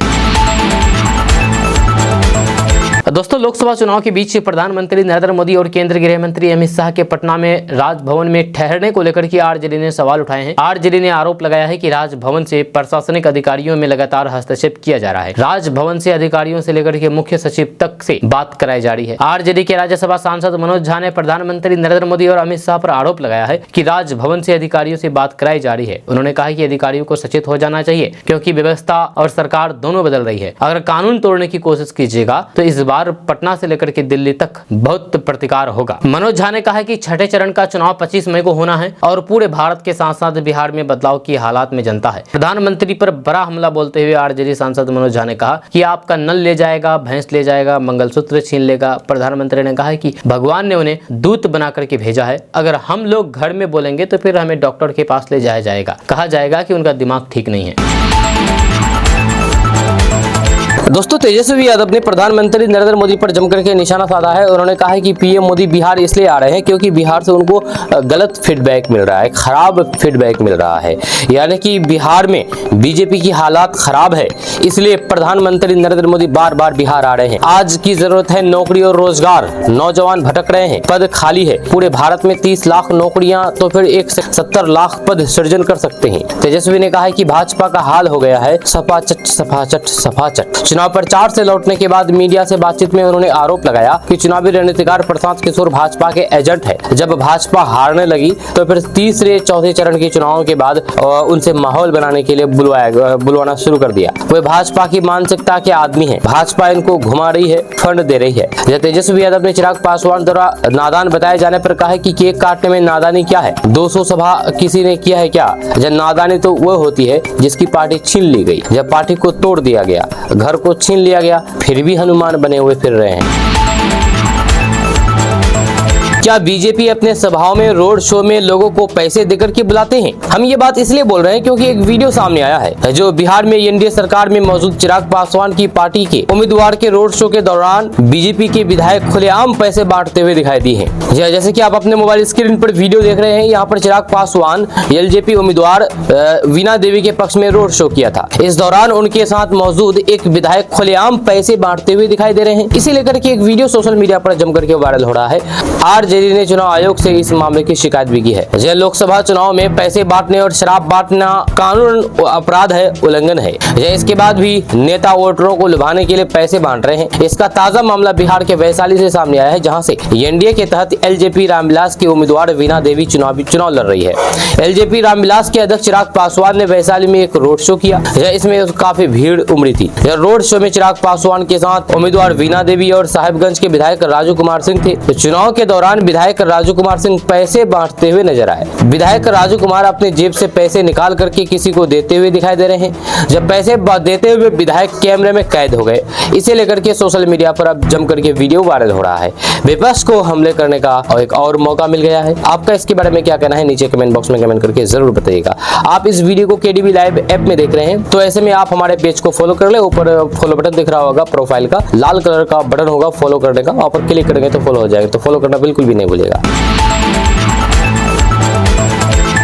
दोस्तों, लोकसभा चुनाव के बीच प्रधानमंत्री नरेंद्र मोदी और केंद्रीय गृह मंत्री अमित शाह के पटना में राजभवन में ठहरने को लेकर के आरजेडी ने सवाल उठाए हैं। आरजेडी ने आरोप लगाया है कि राजभवन से प्रशासनिक अधिकारियों में लगातार हस्तक्षेप किया जा रहा है। राजभवन से अधिकारियों से लेकर के मुख्य सचिव तक से बात कराई जा रही है। आरजेडी के राज्यसभा सांसद मनोज झा ने प्रधानमंत्री नरेंद्र मोदी और अमित शाह पर आरोप लगाया है कि राजभवन से अधिकारियों से बात कराई जा रही है। उन्होंने कहा कि अधिकारियों को सचेत हो जाना चाहिए, क्योंकि व्यवस्था और सरकार दोनों बदल रही है। अगर कानून तोड़ने की कोशिश कीजिएगा तो इस बार पटना से लेकर के दिल्ली तक बहुत प्रतिकार होगा। मनोज झा ने कहा कि छठे चरण का चुनाव 25 मई को होना है और पूरे भारत के साथ साथ बिहार में बदलाव की हालात में जनता है। प्रधानमंत्री पर बड़ा हमला बोलते हुए आरजेडी सांसद मनोज झा ने कहा कि आपका नल ले जाएगा, भैंस ले जाएगा, मंगलसूत्र छीन लेगा। प्रधानमंत्री ने कहा कि भगवान ने उन्हें दूत बना करके भेजा है। अगर हम लोग घर में बोलेंगे तो फिर हमें डॉक्टर के पास ले जाया जाएगा, कहा जाएगा कि उनका दिमाग ठीक नहीं है। दोस्तों, तेजस्वी यादव ने प्रधानमंत्री नरेंद्र मोदी पर जमकर के निशाना साधा है। उन्होंने कहा है कि पीएम मोदी बिहार इसलिए आ रहे हैं क्योंकि बिहार से उनको गलत फीडबैक मिल रहा है, खराब फीडबैक मिल रहा है, यानी कि बिहार में बीजेपी की हालात खराब है, इसलिए प्रधानमंत्री नरेंद्र मोदी बार बार बिहार आ रहे हैं। आज की जरूरत है नौकरी और रोजगार, नौजवान भटक रहे हैं, पद खाली है। पूरे भारत में 30 लाख नौकरियां तो फिर 70 लाख पद सृजन कर सकते हैं। तेजस्वी ने कहा है कि भाजपा का हाल हो गया है सफाचट सफाचट सफाचट। चुनाव प्रचार से लौटने के बाद मीडिया से बातचीत में उन्होंने आरोप लगाया कि चुनावी रणनीतिकार प्रशांत किशोर भाजपा के एजेंट है। जब भाजपा हारने लगी तो फिर तीसरे चौथे चरण के चुनावों के बाद उनसे माहौल बनाने के लिए बुलवाना शुरू कर दिया। वे भाजपा की मानसिकता के आदमी है, भाजपा इनको घुमा रही है, फंड दे रही है। तेजस्वी यादव ने चिराग पासवान द्वारा नादान बताए जाने पर कहा कि केक काटने में नादानी क्या है, 200 सभा किसी ने किया है क्या? जब नादानी तो वो होती है जिसकी पार्टी छीन ली गई, जब पार्टी को तोड़ दिया गया, घर को छीन लिया गया, फिर भी हनुमान बने हुए फिर रहे हैं। क्या बीजेपी अपने सभाओं में, रोड शो में लोगों को पैसे देकर के बुलाते हैं? हम ये बात इसलिए बोल रहे हैं क्योंकि एक वीडियो सामने आया है जो बिहार में एनडीए सरकार में मौजूद चिराग पासवान की पार्टी के उम्मीदवार के रोड शो के दौरान बीजेपी के विधायक खुलेआम पैसे बांटते हुए दिखाई दिए हैं। जैसे कि आप अपने मोबाइल स्क्रीन पर वीडियो देख रहे हैं, यहाँ पर चिराग पासवान एलजेपी उम्मीदवार वीणा देवी के पक्ष में रोड शो किया था। इस दौरान उनके साथ मौजूद एक विधायक खुलेआम पैसे बांटते हुए दिखाई दे रहे हैं। इसी लेकर के एक वीडियो सोशल मीडिया पर जमकर के वायरल हो रहा है। आरजेडी ने चुनाव आयोग से इस मामले की शिकायत भी की है। यह लोकसभा चुनाव में पैसे बांटने और शराब बांटना कानून अपराध है, उल्लंघन है। यह इसके बाद भी नेता वोटरों को लुभाने के लिए पैसे बांट रहे हैं। इसका ताजा मामला बिहार के वैशाली से सामने आया है, जहां से एनडीए के तहत एलजेपी रामविलास की उम्मीदवार वीणा देवी चुनाव लड़ रही है। एलजेपी रामविलास के अध्यक्ष चिराग पासवान ने वैशाली में एक रोड शो किया। इसमें काफी भीड़ उमड़ी थी। यह रोड शो में चिराग पासवान के साथ उम्मीदवार वीणा देवी और साहिबगंज के विधायक राजू कुमार सिंह थे। चुनाव के दौरान विधायक राजू कुमार सिंह पैसे बांटते हुए नजर आए। विधायक राजू कुमार अपने जेब से पैसे निकाल करके किसी को देते हुए दिखाई दे रहे हैं। जब पैसे देते हुए विधायक कैमरे में कैद हो गए। इसे लेकर के सोशल मीडिया पर अब जम करके वीडियो वायरल हो रहा है। विपक्ष को हमले करने का एक और मौका मिल गया है। आपका इसके बारे में क्या कहना है, नीचे कमेंट बॉक्स में कमेंट करके जरूर बताइएगा। आप इस वीडियो को केडीबी लाइव ऐप में देख रहे हैं, तो ऐसे में आप हमारे पेज को फॉलो कर ले। ऊपर फॉलो बटन दिख रहा होगा, प्रोफाइल का लाल कलर का बटन होगा फॉलो करने का, वहां पर क्लिक करेंगे तो फॉलो हो जाएगा। तो फॉलो करना बिल्कुल भी नहीं भूलिएगा।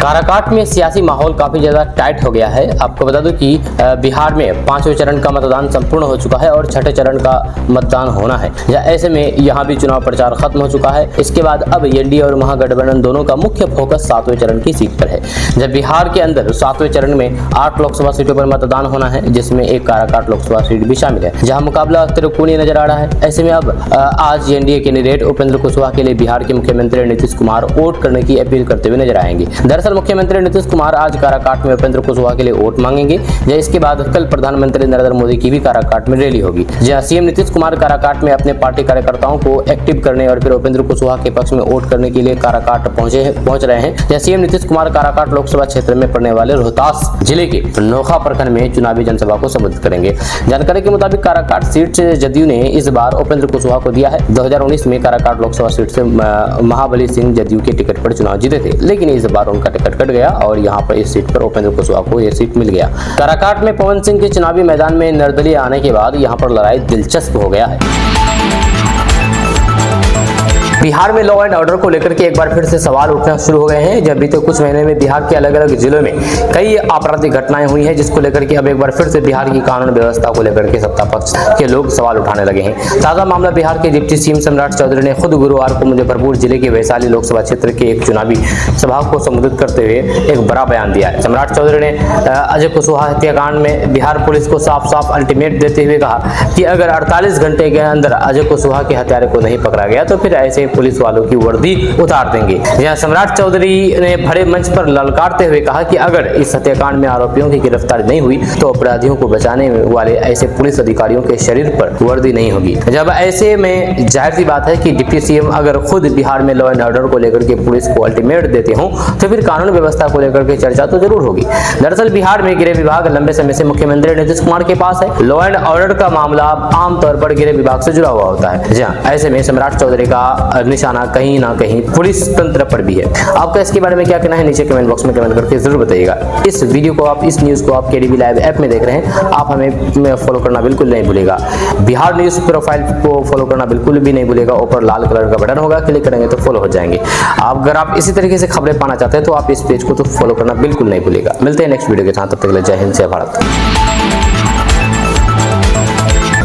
काराकाट में सियासी माहौल काफी ज्यादा टाइट हो गया है। आपको बता दूं कि बिहार में 5वें चरण का मतदान संपूर्ण हो चुका है और छठे चरण का मतदान होना है। ऐसे में यहाँ भी चुनाव प्रचार खत्म हो चुका है। इसके बाद अब एनडीए और महागठबंधन दोनों का मुख्य फोकस 7वें चरण की सीट पर है। जब बिहार के अंदर 7वें चरण में 8 लोकसभा सीटों पर मतदान होना है, जिसमें एक काराकाट लोकसभा सीट भी शामिल है, जहाँ मुकाबला त्रिकोणीय नजर आ रहा है। ऐसे में अब आज एनडीए कैंडिडेट उपेंद्र कुशवाहा के लिए बिहार के मुख्यमंत्री नीतीश कुमार वोट करने की अपील करते हुए नजर आएंगे। दरअसल मुख्यमंत्री नीतीश कुमार आज काराकाट में उपेंद्र कुशवाहा के लिए वोट मांगेंगे। इसके बाद कल प्रधानमंत्री नरेंद्र मोदी की भी काराकाट में रैली होगी। जहां सीएम नीतीश कुमार काराकाट में अपने पार्टी कार्यकर्ताओं को एक्टिव करने और फिर उपेंद्र कुशवाहा के पक्ष में वोट करने के लिए काराकाट पहुंच रहे हैं। जहां सीएम नीतीश कुमार काराकाट लोकसभा क्षेत्र में पड़ने वाले रोहतास जिले के नोखा प्रखंड में चुनावी जनसभा को संबोधित करेंगे। जानकारी के मुताबिक काराकाट सीट से जदयू ने इस बार उपेंद्र कुशवाहा को दिया है। 2019 में काराकाट लोकसभा सीट से महाबली सिंह जदयू के टिकट पर चुनाव जीते थे, लेकिन इस बार उनका टिकट कट गया और यहां पर इस सीट पर उपेंद्र कुशवाहा को यह सीट मिल गया। काराकाट में पवन सिंह के चुनावी मैदान में निर्दलीय आने के बाद यहां पर लड़ाई दिलचस्प हो गया है। बिहार में लॉ एंड ऑर्डर को लेकर के एक बार फिर से सवाल उठना शुरू हो गए हैं। जब बीते कुछ महीने में बिहार के अलग अलग जिलों में कई आपराधिक घटनाएं हुई हैं, जिसको लेकर के अब एक बार फिर से बिहार की कानून व्यवस्था को लेकर के सत्ता पक्ष के लोग सवाल उठाने लगे हैं। ताजा मामला बिहार के डिप्टी सीएम सम्राट चौधरी ने खुद गुरुवार को मुजफ्फरपुर जिले के वैशाली लोकसभा क्षेत्र के एक चुनावी सभा को संबोधित करते हुए एक बड़ा बयान दिया है। सम्राट चौधरी ने अजय कुशवाहा हत्याकांड में बिहार पुलिस को साफ साफ अल्टीमेट देते हुए कहा कि अगर 48 घंटे के अंदर अजय कुशवाहा के हत्यारे को नहीं पकड़ा गया तो फिर ऐसे पुलिस वालों की वर्दी उतार देंगे। यहां सम्राट चौधरी ने बड़े मंच पर ललकारते हुए कहा कि अगर इस हत्याकांड में आरोपियों की गिरफ्तारी नहीं हुई तो अपराधियों को बचाने वाले ऐसे पुलिस अधिकारियों के शरीर पर वर्दी नहीं होगी। जब ऐसे में जाहिर सी बात है कि डिप्टी सीएम अगर खुद बिहार में लॉ एंड ऑर्डर को लेकर के पुलिस को अल्टीमेट देते हो तो फिर कानून व्यवस्था को लेकर के चर्चा तो जरूर होगी। दरअसल बिहार में गृह विभाग लंबे समय से मुख्यमंत्री नीतीश कुमार के पास है। लॉ एंड ऑर्डर का मामला आमतौर पर गृह विभाग से जुड़ा हुआ होता है। जी हां, ऐसे में सम्राट चौधरी का निशाना कहीं ना कहीं पुलिस तंत्र पर भी है। आपका इसके बारे में क्या कहना है नीचे कमेंट बॉक्स में कमेंट करके जरूर बताइएगा। इस वीडियो को आप, इस न्यूज को आप केडीबी लाइव ऐप में देख रहे हैं, आप हमें फॉलो करना बिल्कुल नहीं भूलेगा। बिहार न्यूज प्रोफाइल को फॉलो करना बिल्कुल भी नहीं भूलेगा। ऊपर लाल कलर का बटन होगा, क्लिक करेंगे तो फॉलो हो जाएंगे। अगर आप इसी तरीके से खबरें पाना चाहते हैं तो आप इस पेज को तो फॉलो करना बिल्कुल नहीं भूलेगा। मिलते हैं नेक्स्ट वीडियो के साथ, तब तक के लिए जय हिंद, जय भारत।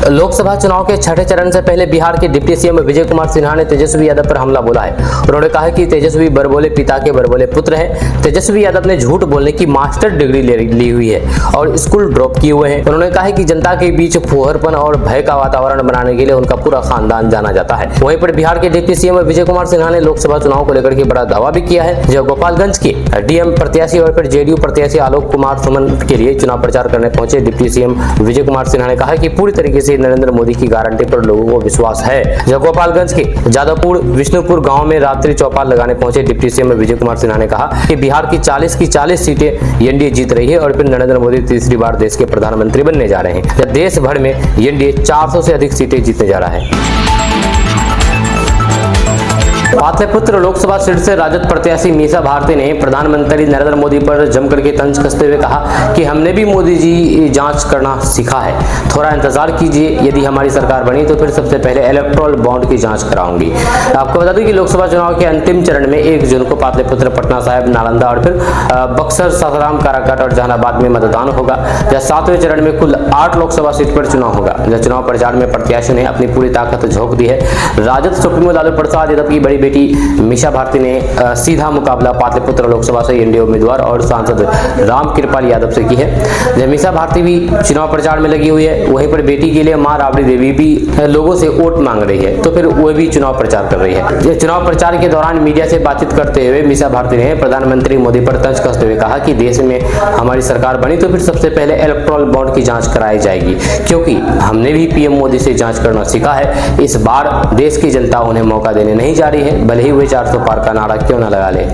लोकसभा चुनाव के छठे चरण से पहले बिहार के डिप्टी सीएम विजय कुमार सिन्हा ने तेजस्वी यादव पर हमला बोला है। उन्होंने कहा कि तेजस्वी बरबोले पिता के बरबोले पुत्र हैं। तेजस्वी यादव ने झूठ बोलने की मास्टर डिग्री ली हुई है और स्कूल ड्रॉप किए हुए हैं। उन्होंने कहा कि जनता के बीच फुहरपन और भय का वातावरण बनाने के लिए उनका पूरा खानदान जाना जाता है। वहीं पर बिहार के डिप्टी सीएम विजय कुमार सिन्हा ने लोकसभा चुनाव को लेकर के बड़ा दावा भी किया है। जो गोपालगंज के डीएम प्रत्याशी और फिर जेडीयू प्रत्याशी आलोक कुमार सुमन के लिए चुनाव प्रचार करने पहुंचे डिप्टी सीएम विजय कुमार सिन्हा ने कहा कि पूरी तरीके से नरेंद्र मोदी की गारंटी पर लोगों को विश्वास है। जब गोपालगंज के जादवपुर विष्णुपुर गांव में रात्रि चौपाल लगाने पहुंचे डिप्टी सीएम विजय कुमार सिन्हा ने कहा कि बिहार की 40 की 40 सीटें एनडीए जीत रही है और फिर नरेंद्र मोदी तीसरी बार देश के प्रधानमंत्री बनने जा रहे हैं। जब देश भर में एनडीए 400 से अधिक सीटें जीतने जा रहा है। पाटलिपुत्र लोकसभा सीट से राजद प्रत्याशी मीसा भारती ने प्रधानमंत्री नरेंद्र मोदी पर जमकर के तंज कसते हुए कहा कि हमने भी मोदी जी जांच करना सीखा है, थोड़ा इंतजार कीजिए, यदि हमारी सरकार बनी तो फिर सबसे पहले इलेक्टोरल बॉन्ड की जांच कराऊंगी। आपको बता दूं कि लोकसभा चुनाव के अंतिम चरण में 1 जून को पाटलिपुत्र, पटना साहिब, नालंदा और फिर बक्सर, सासाराम, काराकाट और जहानाबाद में मतदान होगा। जब 7वें चरण में कुल 8 लोकसभा सीट पर चुनाव होगा। जब चुनाव प्रचार में प्रत्याशियों ने अपनी पूरी ताकत झोंक दी है। राजद सुप्रीमो लालू प्रसाद यादव की बड़ी बेटी मीसा भारती ने सीधा मुकाबला पाटलिपुत्र लोकसभा से एनडीए उम्मीदवार और सांसद रामकृपाल यादव से की है। जब मीसा भारती भी चुनाव प्रचार में लगी हुई है, वहीं पर बेटी के लिए मां राबड़ी देवी भी लोगों से वोट मांग रही है, तो फिर वो भी चुनाव प्रचार कर रही है। चुनाव प्रचार के दौरान मीडिया से बातचीत करते हुए मीसा भारती ने प्रधानमंत्री मोदी पर तंज कसते हुए कहा कि देश में हमारी सरकार बनी तो फिर सबसे पहले इलेक्टोरल बॉन्ड की जांच कराई जाएगी, क्योंकि हमने भी पीएम मोदी से जांच करना सीखा है। इस बार देश की जनता उन्हें मौका देने नहीं जा रही है, भले ही वे 400 पार का नारा क्यों न लगा ले।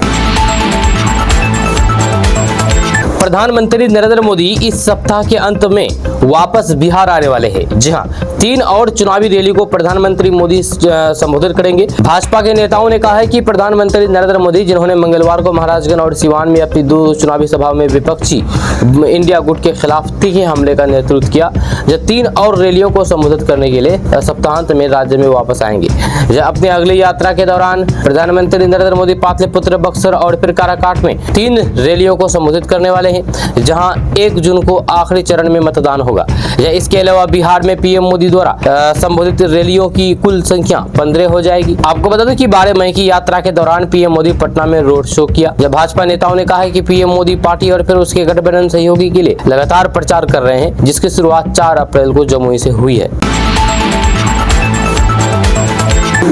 प्रधानमंत्री नरेंद्र मोदी इस सप्ताह के अंत में वापस बिहार आने वाले हैं। जी हां, 3 और चुनावी रैली को प्रधानमंत्री मोदी संबोधित करेंगे। भाजपा के नेताओं ने कहा है कि प्रधानमंत्री नरेंद्र मोदी, जिन्होंने मंगलवार को महाराजगंज और सिवान में अपनी 2 चुनावी सभा में विपक्षी इंडिया गुट के खिलाफ तीखे हमले का नेतृत्व किया, जब 3 और रैलियों को संबोधित करने के लिए सप्ताहांत में राज्य में वापस आएंगे। जब अपनी अगली यात्रा के दौरान प्रधानमंत्री नरेंद्र मोदी पाटलिपुत्र, बक्सर और फिर काराकाट में 3 रैलियों को संबोधित करने वाले हैं, जहां 1 जून को आखिरी चरण में मतदान होगा। इसके अलावा बिहार में पीएम मोदी द्वारा संबोधित रैलियों की कुल संख्या 15 हो जाएगी। आपको बता दें कि 12 मई की यात्रा के दौरान पीएम मोदी पटना में रोड शो किया। जब भाजपा नेताओं ने कहा है कि पीएम मोदी पार्टी और फिर उसके गठबंधन सहयोगी के लिए लगातार प्रचार कर रहे हैं, जिसकी शुरुआत 4 अप्रैल को जमुई से हुई है।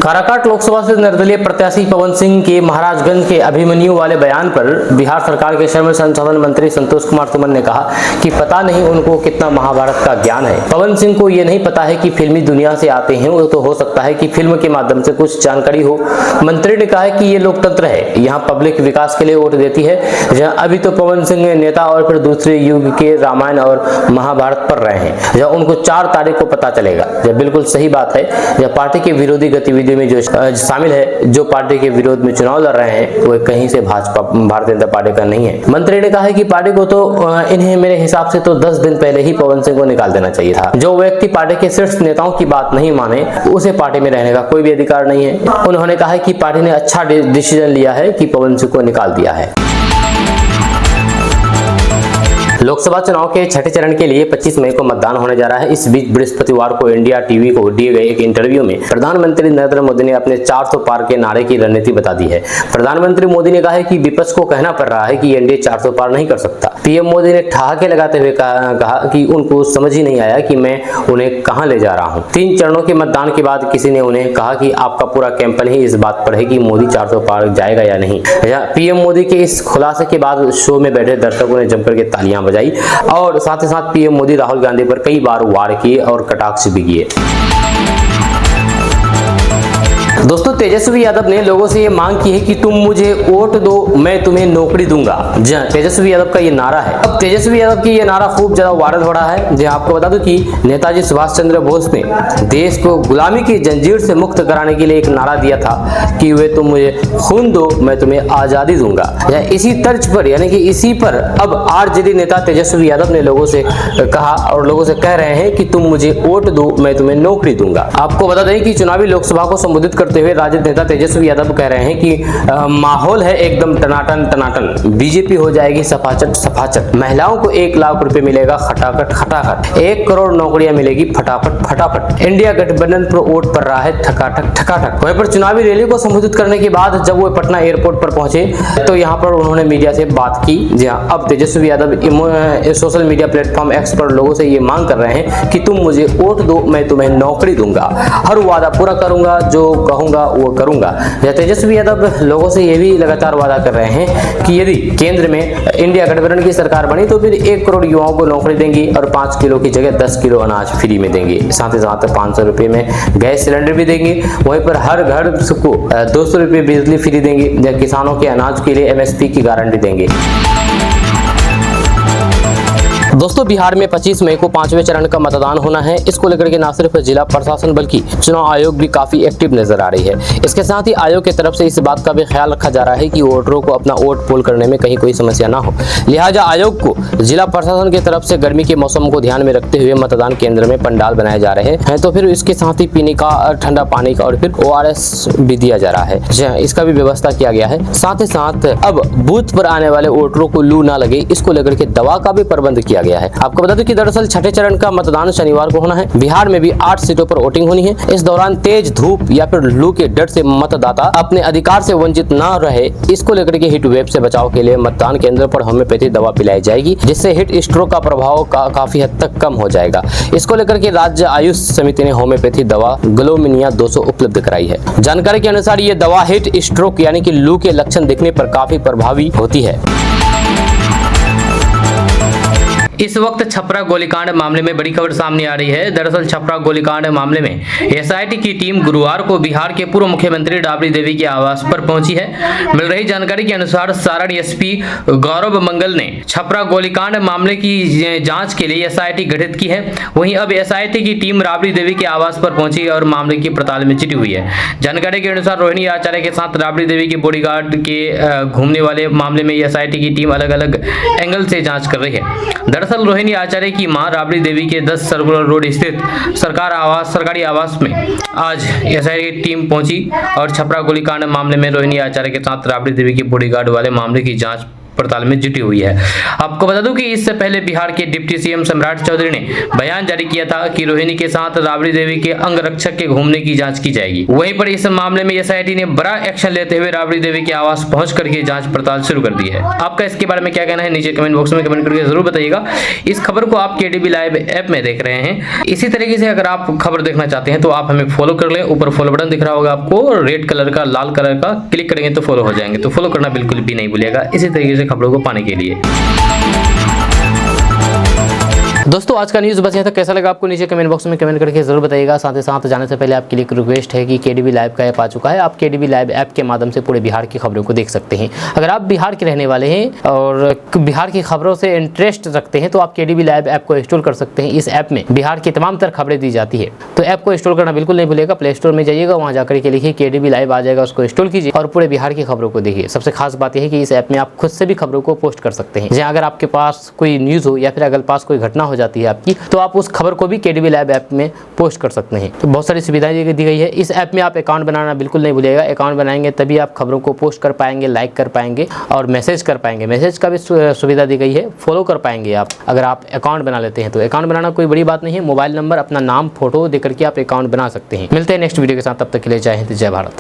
काराकाट लोकसभा से निर्दलीय प्रत्याशी पवन सिंह के महाराजगंज के अभिमन्यु वाले बयान पर बिहार सरकार के श्रम संसाधन मंत्री संतोष कुमार सुमन ने कहा कि पता नहीं उनको कितना महाभारत का ज्ञान है। पवन सिंह को ये नहीं पता है कि फिल्मी दुनिया से आते हैं, वो तो हो सकता है कि फिल्म के माध्यम से कुछ जानकारी हो। मंत्री ने कहा कि ये लोकतंत्र है, यहाँ पब्लिक विकास के लिए वोट देती है। जहाँ अभी तो पवन सिंह नेता और फिर दूसरे युग के रामायण और महाभारत पढ़ रहे हैं, जहाँ उनको 4 तारीख को पता चलेगा। जब बिल्कुल सही बात है, जब पार्टी के विरोधी गतिविधि गतिविधियों में जो शामिल है, जो पार्टी के विरोध में चुनाव लड़ रहे हैं, वो कहीं से भाजपा भारतीय जनता पार्टी का नहीं है। मंत्री ने कहा है कि पार्टी को तो इन्हें मेरे हिसाब से तो 10 दिन पहले ही पवन सिंह को निकाल देना चाहिए था। जो व्यक्ति पार्टी के शीर्ष नेताओं की बात नहीं माने, उसे पार्टी में रहने का कोई भी अधिकार नहीं है। उन्होंने कहा है कि पार्टी ने अच्छा डिसीजन लिया है कि पवन सिंह को निकाल दिया है। लोकसभा चुनाव के छठे चरण के लिए 25 मई को मतदान होने जा रहा है। इस बीच बृहस्पतिवार को इंडिया टीवी को दिए गए एक इंटरव्यू में प्रधानमंत्री नरेंद्र मोदी ने अपने 400 पार के नारे की रणनीति बता दी है। प्रधानमंत्री मोदी ने कहा है कि विपक्ष को कहना पड़ रहा है कि एनडीए 400 पार नहीं कर सकता। पीएम मोदी ने ठहाके लगाते हुए कहा कि उनको समझ ही नहीं आया कि मैं उन्हें कहां ले जा रहा हूं। 3 चरणों के मतदान के बाद किसी ने उन्हें कहा कि आपका पूरा कैंपेन ही इस बात पर है कि मोदी 400 पार जाएगा या नहीं। पीएम मोदी के इस खुलासे के बाद शो में बैठे दर्शकों ने जमकर के तालियां बजाई और साथ ही साथ पीएम मोदी राहुल गांधी पर कई बार वार किए और कटाक्ष भी किए। दोस्तों, तेजस्वी यादव ने लोगों से ये मांग की है कि तुम मुझे वोट दो, मैं तुम्हें नौकरी दूंगा। जी हां, तेजस्वी यादव का ये नारा है। अब तेजस्वी यादव की ये नारा खूब ज्यादा वायरल हो रहा है। जी आपको बता दूं कि नेताजी सुभाष चंद्र बोस ने देश को गुलामी की जंजीर से मुक्त कराने के लिए एक नारा दिया था कि वे तुम मुझे खून दो, मैं तुम्हें आजादी दूंगा। इसी तर्ज पर यानी कि इसी पर अब आरजेडी नेता तेजस्वी यादव ने लोगों से कहा और लोगों से कह रहे हैं कि तुम मुझे वोट दो, मैं तुम्हें नौकरी दूंगा। आपको बता दें कि चुनावी लोकसभा को संबोधित करते हुए राजद नेता तेजस्वी यादव कह रहे हैं कि माहौल है एकदम टनाटन टनाटन, बीजेपी हो जाएगी सफाचट सफाचट, महिलाओं को 1 लाख रुपए मिलेगा खटाखट खटाखट, 1 करोड़ नौकरियां मिलेगी फटाफट फटाफट, इंडिया गठबंधन पर वोट पड़ रहा है ठकाठक ठकाठक। वहीं पर चुनावी रैली को संबोधित करने के बाद जब वो पटना एयरपोर्ट पर पहुंचे तो यहाँ पर उन्होंने मीडिया से बात की। जी हाँ, अब Tejashwi Yadav social media platform X पर लोगों से ये मांग कर रहे हैं कि तुम मुझे वोट दो, मैं तुम्हें नौकरी दूंगा, हर वादा पूरा करूंगा, जो कहूंगा वो करूंगा। तेजस्वी यादव लोगों से ये भी लगातार वादा कर रहे हैं कि यदि केंद्र में इंडिया गठबंधन की सरकार बनी तो फिर 1 करोड़ युवाओं को नौकरी देंगी और 5 किलो की जगह 10 किलो अनाज फ्री में देंगे। साथ ही साथ 500 रुपए में गैस सिलेंडर भी देंगे। वहीं पर हर घर को 200 रुपए बिजली फ्री देंगे। किसानों के अनाज के लिए MSP की गारंटी देंगे। दोस्तों, बिहार में 25 मई को 5वें चरण का मतदान होना है। इसको लेकर के न सिर्फ जिला प्रशासन बल्कि चुनाव आयोग भी काफी एक्टिव नजर आ रही है। इसके साथ ही आयोग की तरफ से इस बात का भी ख्याल रखा जा रहा है कि वोटरों को अपना वोट पोल करने में कहीं कोई समस्या ना हो। लिहाजा आयोग को जिला प्रशासन की तरफ से गर्मी के मौसम को ध्यान में रखते हुए मतदान केंद्र में पंडाल बनाए जा रहे हैं। तो फिर इसके साथ ही पीने का ठंडा पानी का और फिर ORS भी दिया जा रहा है। इसका भी व्यवस्था किया गया है। साथ ही साथ अब बूथ पर आने वाले वोटरों को लू ना लगे, इसको लेकर के दवा का भी प्रबंध किया गया है। आपको बता दूं कि दरअसल छठे चरण का मतदान शनिवार को होना है। बिहार में भी 8 सीटों पर वोटिंग होनी है। इस दौरान तेज धूप या फिर लू के डर से मतदाता अपने अधिकार से वंचित न रहे, इसको लेकर के हीट वेव से बचाव के लिए मतदान केंद्र पर होम्योपैथी दवा पिलाई जाएगी, जिससे हीट स्ट्रोक का प्रभाव काफी हद तक कम हो जाएगा। इसको लेकर के राज्य आयुष समिति ने होम्योपैथी दवा ग्लोमिनिया 200 उपलब्ध कराई है। जानकारी के अनुसार ये दवा हीट स्ट्रोक यानी कि लू के लक्षण दिखने पर काफी प्रभावी होती है। इस वक्त छपरा गोलीकांड मामले में बड़ी खबर सामने आ रही है। दरअसल छपरा गोलीकांड मामले में एसआईटी की टीम गुरुवार को बिहार के पूर्व मुख्यमंत्री राबड़ी देवी के आवास पर पहुंची है। मिल रही जानकारी के अनुसार सारण एसपी गौरव मंगल ने छपरा गोलीकांड मामले की जांच के लिए एसआईटी गठित की है। वहीं अब एसआईटी की टीम राबड़ी देवी के आवास पर पहुंची और मामले की पड़ताल में जुटी हुई है। जानकारी के अनुसार रोहिणी आचार्य के साथ राबड़ी देवी के बॉडीगार्ड के घूमने वाले मामले में एसआईटी की टीम अलग अलग एंगल से जांच कर रही है। दरअसल रोहिणी आचार्य की मां राबड़ी देवी के 10 सर्कुलर रोड स्थित सरकारी आवास में आज एसआईटी टीम पहुंची और छपरा गोलीकांड मामले में रोहिणी आचार्य के साथ राबड़ी देवी के बॉडीगार्ड वाले मामले की जांच पड़ताल में जुटी हुई है। आपको बता दूं कि इससे पहले बिहार के डिप्टी सीएम सम्राट चौधरी ने बयान जारी किया था कि रोहिणी के साथ राबड़ी देवी के अंगरक्षक के घूमने की जांच की जाएगी। वहीं पर इस मामले में एसआईटी ने बड़ा एक्शन लेते हुए राबड़ी देवी के आवास पहुंच करके जांच पड़ताल शुरू कर दी है। आपका इसके बारे में क्या कहना है, नीचे कमेंट बॉक्स में कमेंट करके जरूर बताइएगा। इस खबर को आप केटीवी लाइव ऐप में देख रहे हैं। इसी तरीके से अगर आप खबर देखना चाहते हैं तो आप हमें फॉलो कर लें। ऊपर फॉलो बटन दिख रहा होगा आपको रेड कलर का, लाल कलर का, क्लिक करेंगे तो फॉलो हो जाएंगे। तो फॉलो करना बिल्कुल भी नहीं भूलिएगा इसी तरीके से खबरों को पाने के लिए। दोस्तों आज का न्यूज़ बस यहाँ तक। कैसा लगा आपको नीचे कमेंट बॉक्स में कमेंट करके जरूर बताइएगा। साथ ही साथ जाने से पहले आपके लिए एक रिक्वेस्ट है कि केडीबी लाइव का ऐप आ चुका है। आप केडीबी लाइव ऐप के माध्यम से पूरे बिहार की खबरों को देख सकते हैं। अगर आप बिहार के रहने वाले हैं और बिहार की खबरों से इंटरेस्ट रखते हैं तो आप केडीबी लाइव ऐप को इंस्टॉल कर सकते हैं। इस ऐप में बिहार की तमाम तरह खबरें दी जाती है, तो ऐप को इंस्टॉल करना बिल्कुल नहीं भूलिएगा। प्ले स्टोर में जाइएगा, वहाँ जाकर के लिखिए केडीबी लाइव आ जाएगा, उसको इंस्टॉल कीजिए और पूरे बिहार की खबरों को देखिए। सबसे खास बात यह है कि इस ऐप में आप खुद से भी खबरों को पोस्ट कर सकते हैं। जहाँ अगर आपके पास कोई न्यूज़ हो या फिर अगर पास कोई घटना हो जाती है आपकी, तो आप उस खबर को भी केडीबी लाइव ऐप में पोस्ट कर सकते हैं। तो बहुत सारी सुविधाएं दी गई है। इस ऐप में आप अकाउंट बनाना बिल्कुल नहीं भूलिएगा। अकाउंट बनाएंगे तभी आप खबरों को पोस्ट कर पाएंगे, लाइक कर पाएंगे और मैसेज कर पाएंगे। मैसेज का भी सुविधा दी गई है, फॉलो कर पाएंगे आप अगर आप अकाउंट बना लेते हैं। तो अकाउंट बनाना कोई बड़ी बात नहीं है। मोबाइल नंबर, अपना नाम, फोटो देकर के आप अकाउंट बना सकते हैं। मिलते हैं नेक्स्ट वीडियो के साथ, तब तक के लिए जय हिंद, जय भारत।